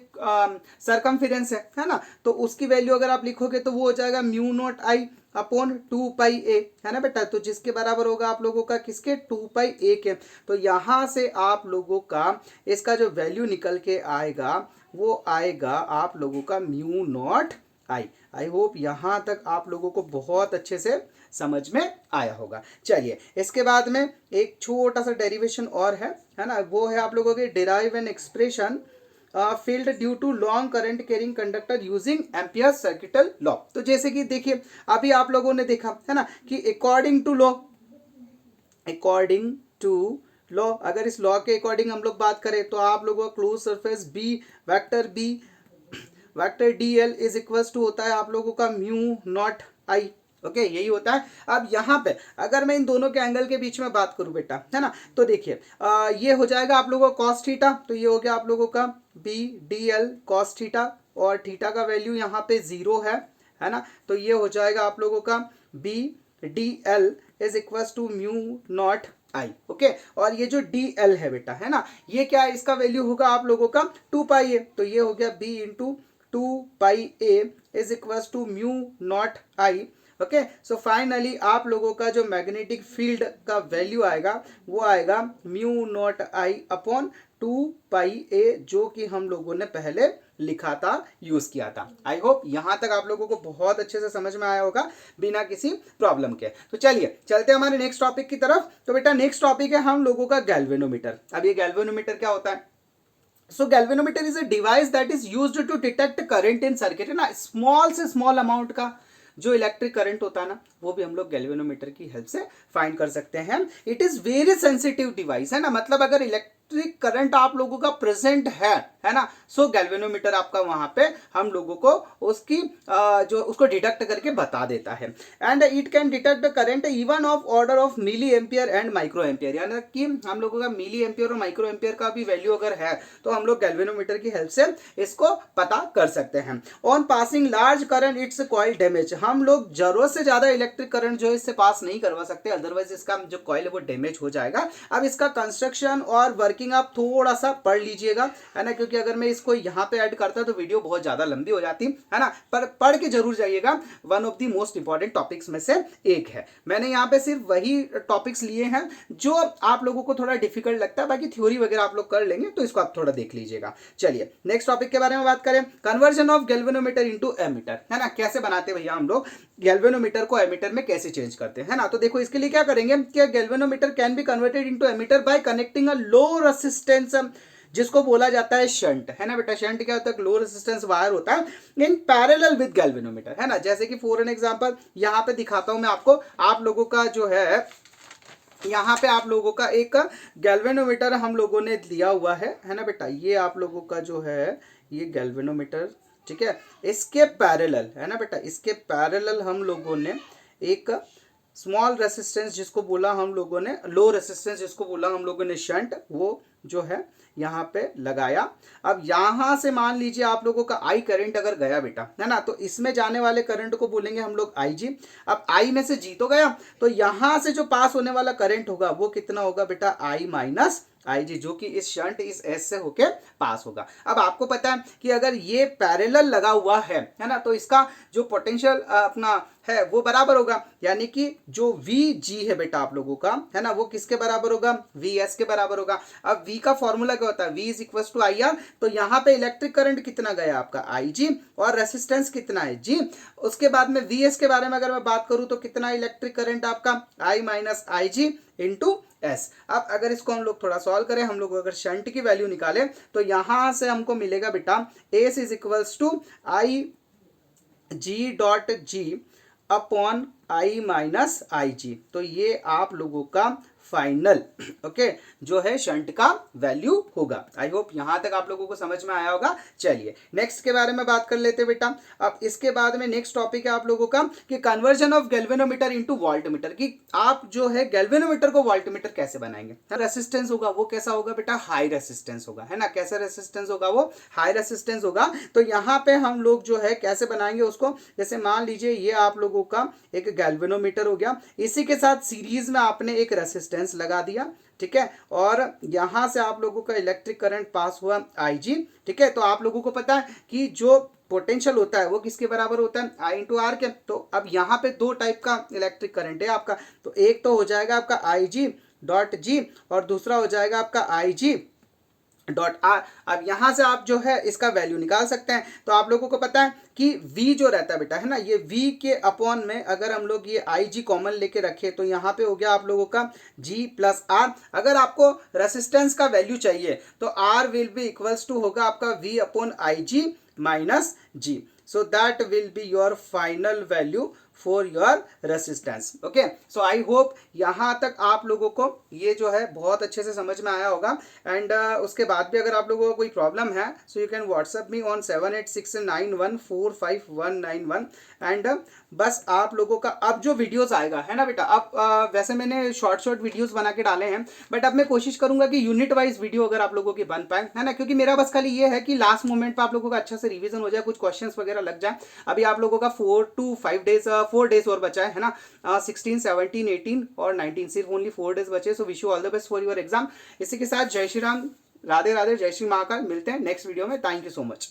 सरकमफेरेंस है ना, तो उसकी वैल्यू अगर आप लिखोगे तो वो हो जाएगा mu naught I upon 2 pi A है ना बेटा, तो जिसके बराबर होगा आप लोगों का किसके, 2 पाई A के। तो यहाँ से आप लोगों का इसका जो वैल्यू निकल के आएगा वो आएगा आप लोगों का mu naught I। I hope यहाँ तक आप लोगों को बहुत अच्छे से समझ में आया होगा। चलिए इसके बाद में एक छोटा सा डेरिवेशन और है ना, वो है आप लोगों के derive an expression field due to long current carrying conductor using Ampere circuital law. तो जैसे कि देखिए अभी आप लोगों ने देखा है ना कि अकॉर्डिंग टू लॉ, अगर इस लॉ के अकॉर्डिंग हम लोग बात करें तो आप लोगों का close surface B vector DL is equal to होता है आप लोगों का म्यू नॉट I। ओके, यही होता है। अब यहाँ पे अगर मैं इन दोनों के एंगल के बीच में बात करूं बेटा है ना, तो देखिए ये हो जाएगा आप लोगों का cos थीटा, तो ये हो गया आप लोगों का BDL cos थीटा, और थीटा का वैल्यू यहाँ पे 0 है ना, तो ये हो जाएगा आप लोगों का BDL is equal to mu naught I। ओके, और ये जो DL है बेटा है ना, ये क्या है, इसका वैल्यू होगा आप लोगों का 2 पाई A, तो ये हो गया B into 2 pi A is equal to mu naught I। Okay, so finally आप लोगों का जो मैग्नेटिक फील्ड का वैल्यू आएगा वो आएगा mu naught I upon 2 pi A, जो कि हम लोगों ने पहले लिखा था, यूज किया था। आई होप यहां तक आप लोगों को बहुत अच्छे से समझ में आया होगा बिना किसी प्रॉब्लम के। तो चलिए चलते हैं हमारे नेक्स्ट टॉपिक की तरफ। तो बेटा नेक्स्ट टॉपिक है हम लोगों का गैल्वेनोमीटर। अब ये गैल्वेनोमीटर क्या होता है? So galvanometer is a device that is used to detect current in circuit, है ना, स्मॉल से स्मॉल अमाउंट का जो इलेक्ट्रिक करंट होता है ना, वो भी हम लोग गैल्वेनोमीटर की हेल्प से फाइंड कर सकते हैं। It is very sensitive device, है ना, मतलब अगर इलेक्ट्रिक करंट आप लोगों का प्रेजेंट है ना, सो गैल्वेनोमीटर आपका वहां पे हम लोगों को उसकी जो उसको डिटेक्ट करके बता देता है। And it can detect the current even of order of milli ampere and micro ampere, यानी कि हम लोगों का मिली एम्पियर और माइक्रो एम्पियर का भी वैल्यू अगर है तो हम लोग गैल्वेनोमीटर की हेल्प से इसको पता कर सकते हैं। On passing large current it's coil damage, हम लोग जरूरत से ज्यादा इलेक्ट्रिक करंट जो है इससे पास नहीं करवा सकते, अदरवाइज इसका जो कॉइल है वो डैमेज हो जाएगा। अब इसका कंस्ट्रक्शन और वर्किंग वर्किंग आप थोड़ा सा पढ़ लीजिएगा, है ना, क्योंकि अगर मैं इसको यहाँ पे ऐड करता तो वीडियो बहुत ज़्यादा लंबी हो जाती, है ना, पर पढ़ के जरूर जाइएगा। One of the most important topics में से एक है। मैंने यहाँ पे सिर्फ वही टॉपिक्स लिए हैं जो आप लोगों को थोड़ा डिफिकल्ट लगता है, बाकी थ्योरी वगैरह आप लोग कर लेंगे, तो इसको आप थोड़ा देख लीजिएगा। चलिए नेक्स्ट टॉपिक के बारे में बात करें, conversion of galvanometer into ammeter, है ना, कैसे बनाते हैं भैया हम लोग गैल्वेनोमीटर को एमीटर में कैसे चेंज करते हैं, है ना। तो देखो इसके लिए क्या करेंगे कि galvanometer can be converted into ammeter by connecting a low resistance, जिसको बोला जाता है शंट, है ना बेटा। शंट क्या होता है, लो रेजिस्टेंस वायर होता है इन पैरेलल विद गैल्वेनोमीटर, है ना। जैसे कि फॉर एन एग्जांपल यहाँ पे दिखाता हूं मैं आपको, आप लोगों का जो है यहाँ पे आप लोगों का एक गैल्वेनोमीटर हम लोगों ने लिया हुआ है ना बेटा। ये आप लोगों का जो है ये गैल्वेनोमीटर, ठीक है, इसके पैरेलल, है ना बेटा, इसके पैरेलल हम लोगों ने एक स्मॉल रेसिस्टेंस जिसको बोला हम लोगों ने, लो रेसिस्टेंस जिसको बोला हम लोगों ने शंट, वो जो है यहाँ पे लगाया। अब यहाँ से मान लीजिए आप लोगों का आई करंट अगर गया बेटा, है ना, तो इसमें जाने वाले करंट को बोलेंगे हम लोग आई जी। अब आई में से जी तो गया, तो यहाँ से जो पास होने वाला करंट होगा वो कितना होगा बेटा, आई माइनस आई जी, जो कि इस शंट इस एस से होके पास होगा। अब आपको पता है कि अगर ये पैरेलल लगा हुआ है ना, तो इसका जो पोटेंशियल अपना है वो बराबर होगा, यानी कि जो वी जी है बेटा आप लोगों का, है ना, वो किसके बराबर होगा, वी एस के बराबर होगा। अब वी का फॉर्मूला क्या होता है, V is equal to I R. तो यहाँ पे इलेक्ट्रिक करंट कितना गया आपका, आई जी, और रेसिस्टेंस कितना है, जी। उसके बाद में वी एस के बारे में अगर मैं बात करूं तो कितना इलेक्ट्रिक करंट आपका, आई minus I ji into S. अब अगर इसको हम लोग थोड़ा सॉल्व करें, हम लोग अगर शंट की वैल्यू निकालें तो यहां से हमको मिलेगा बेटा S is equals to I G dot G upon I minus I G. तो ये आप लोगों का फाइनल ओके जो है शंट का वैल्यू होगा। आई होप यहां तक आप लोगों को समझ में आया होगा। चलिए नेक्स्ट के बारे में बात कर लेते बेटा। अब इसके बाद में नेक्स्ट टॉपिक है आप लोगों का कि conversion of galvanometer into voltmeter, कि आप जो है गैल्वेनोमीटर को वोल्टमीटर कैसे बनाएंगे। रेसिस्टेंस होगा वो कैसा होगा बेटा, हाई रेसिस्टेंस होगा, है ना। कैसा रेसिस्टेंस होगा, वो हाई रेसिस्टेंस होगा। तो यहाँ पे हम लोग जो है कैसे बनाएंगे उसको, जैसे मान लीजिए ये आप लोगों का एक गैल्वेनोमीटर हो गया, इसी के साथ सीरीज में आपने एक रेसिस्टेंस लगा दिया, ठीक है, और यहां से आप लोगों का इलेक्ट्रिक करंट पास हुआ आई जी, ठीक है। तो आप लोगों को पता है कि जो पोटेंशियल होता है वो किसके बराबर होता है, आई इंटू आर के। तो अब यहाँ पे दो टाइप का इलेक्ट्रिक करंट है आपका, तो एक तो हो जाएगा आपका आई जी डॉट जी और दूसरा हो जाएगा आपका आई जी डॉट आर। अब यहां से आप जो है इसका वैल्यू निकाल सकते हैं। तो आप लोगों को पता है कि v जो रहता है बेटा, है ना, ये v के अपॉन में अगर हम लोग ये आई जी कॉमन लेके रखे तो यहाँ पे हो गया आप लोगों का g प्लस आर। अगर आपको रेसिस्टेंस का वैल्यू चाहिए तो r will be equals to होगा आपका v upon I G minus G. So that will be your final value for your resistance. Okay, so I hope यहाँ तक आप लोगों को ये जो है बहुत अच्छे से समझ में आया होगा। एंड उसके बाद भी अगर आप लोगों को कोई प्रॉब्लम है so you can WhatsApp me on 7869145191। And बस आप लोगों का अब जो वीडियोस आएगा, है ना बेटा, अब वैसे मैंने शॉर्ट वीडियोस बना के डाले हैं, बट अब मैं कोशिश करूंगा कि यूनिट वाइज वीडियो अगर आप लोगों की बन पाए, है ना, क्योंकि मेरा बस खाली ये है कि लास्ट मोमेंट पे आप लोगों का अच्छा से रिवीजन हो जाए, कुछ क्वेश्चंस वगैरह लग जाए। अभी आप लोगों का 4 डेज और बचा है ना, 16, 17, 18 और 19, सिर्फ ओनली 4 डेज बचे। So wish you all the best for your exam. इसी के साथ जय श्री राम, राधे राधे, जय श्री महाकाल। मिलते हैं नेक्स्ट वीडियो में। Thank you so much.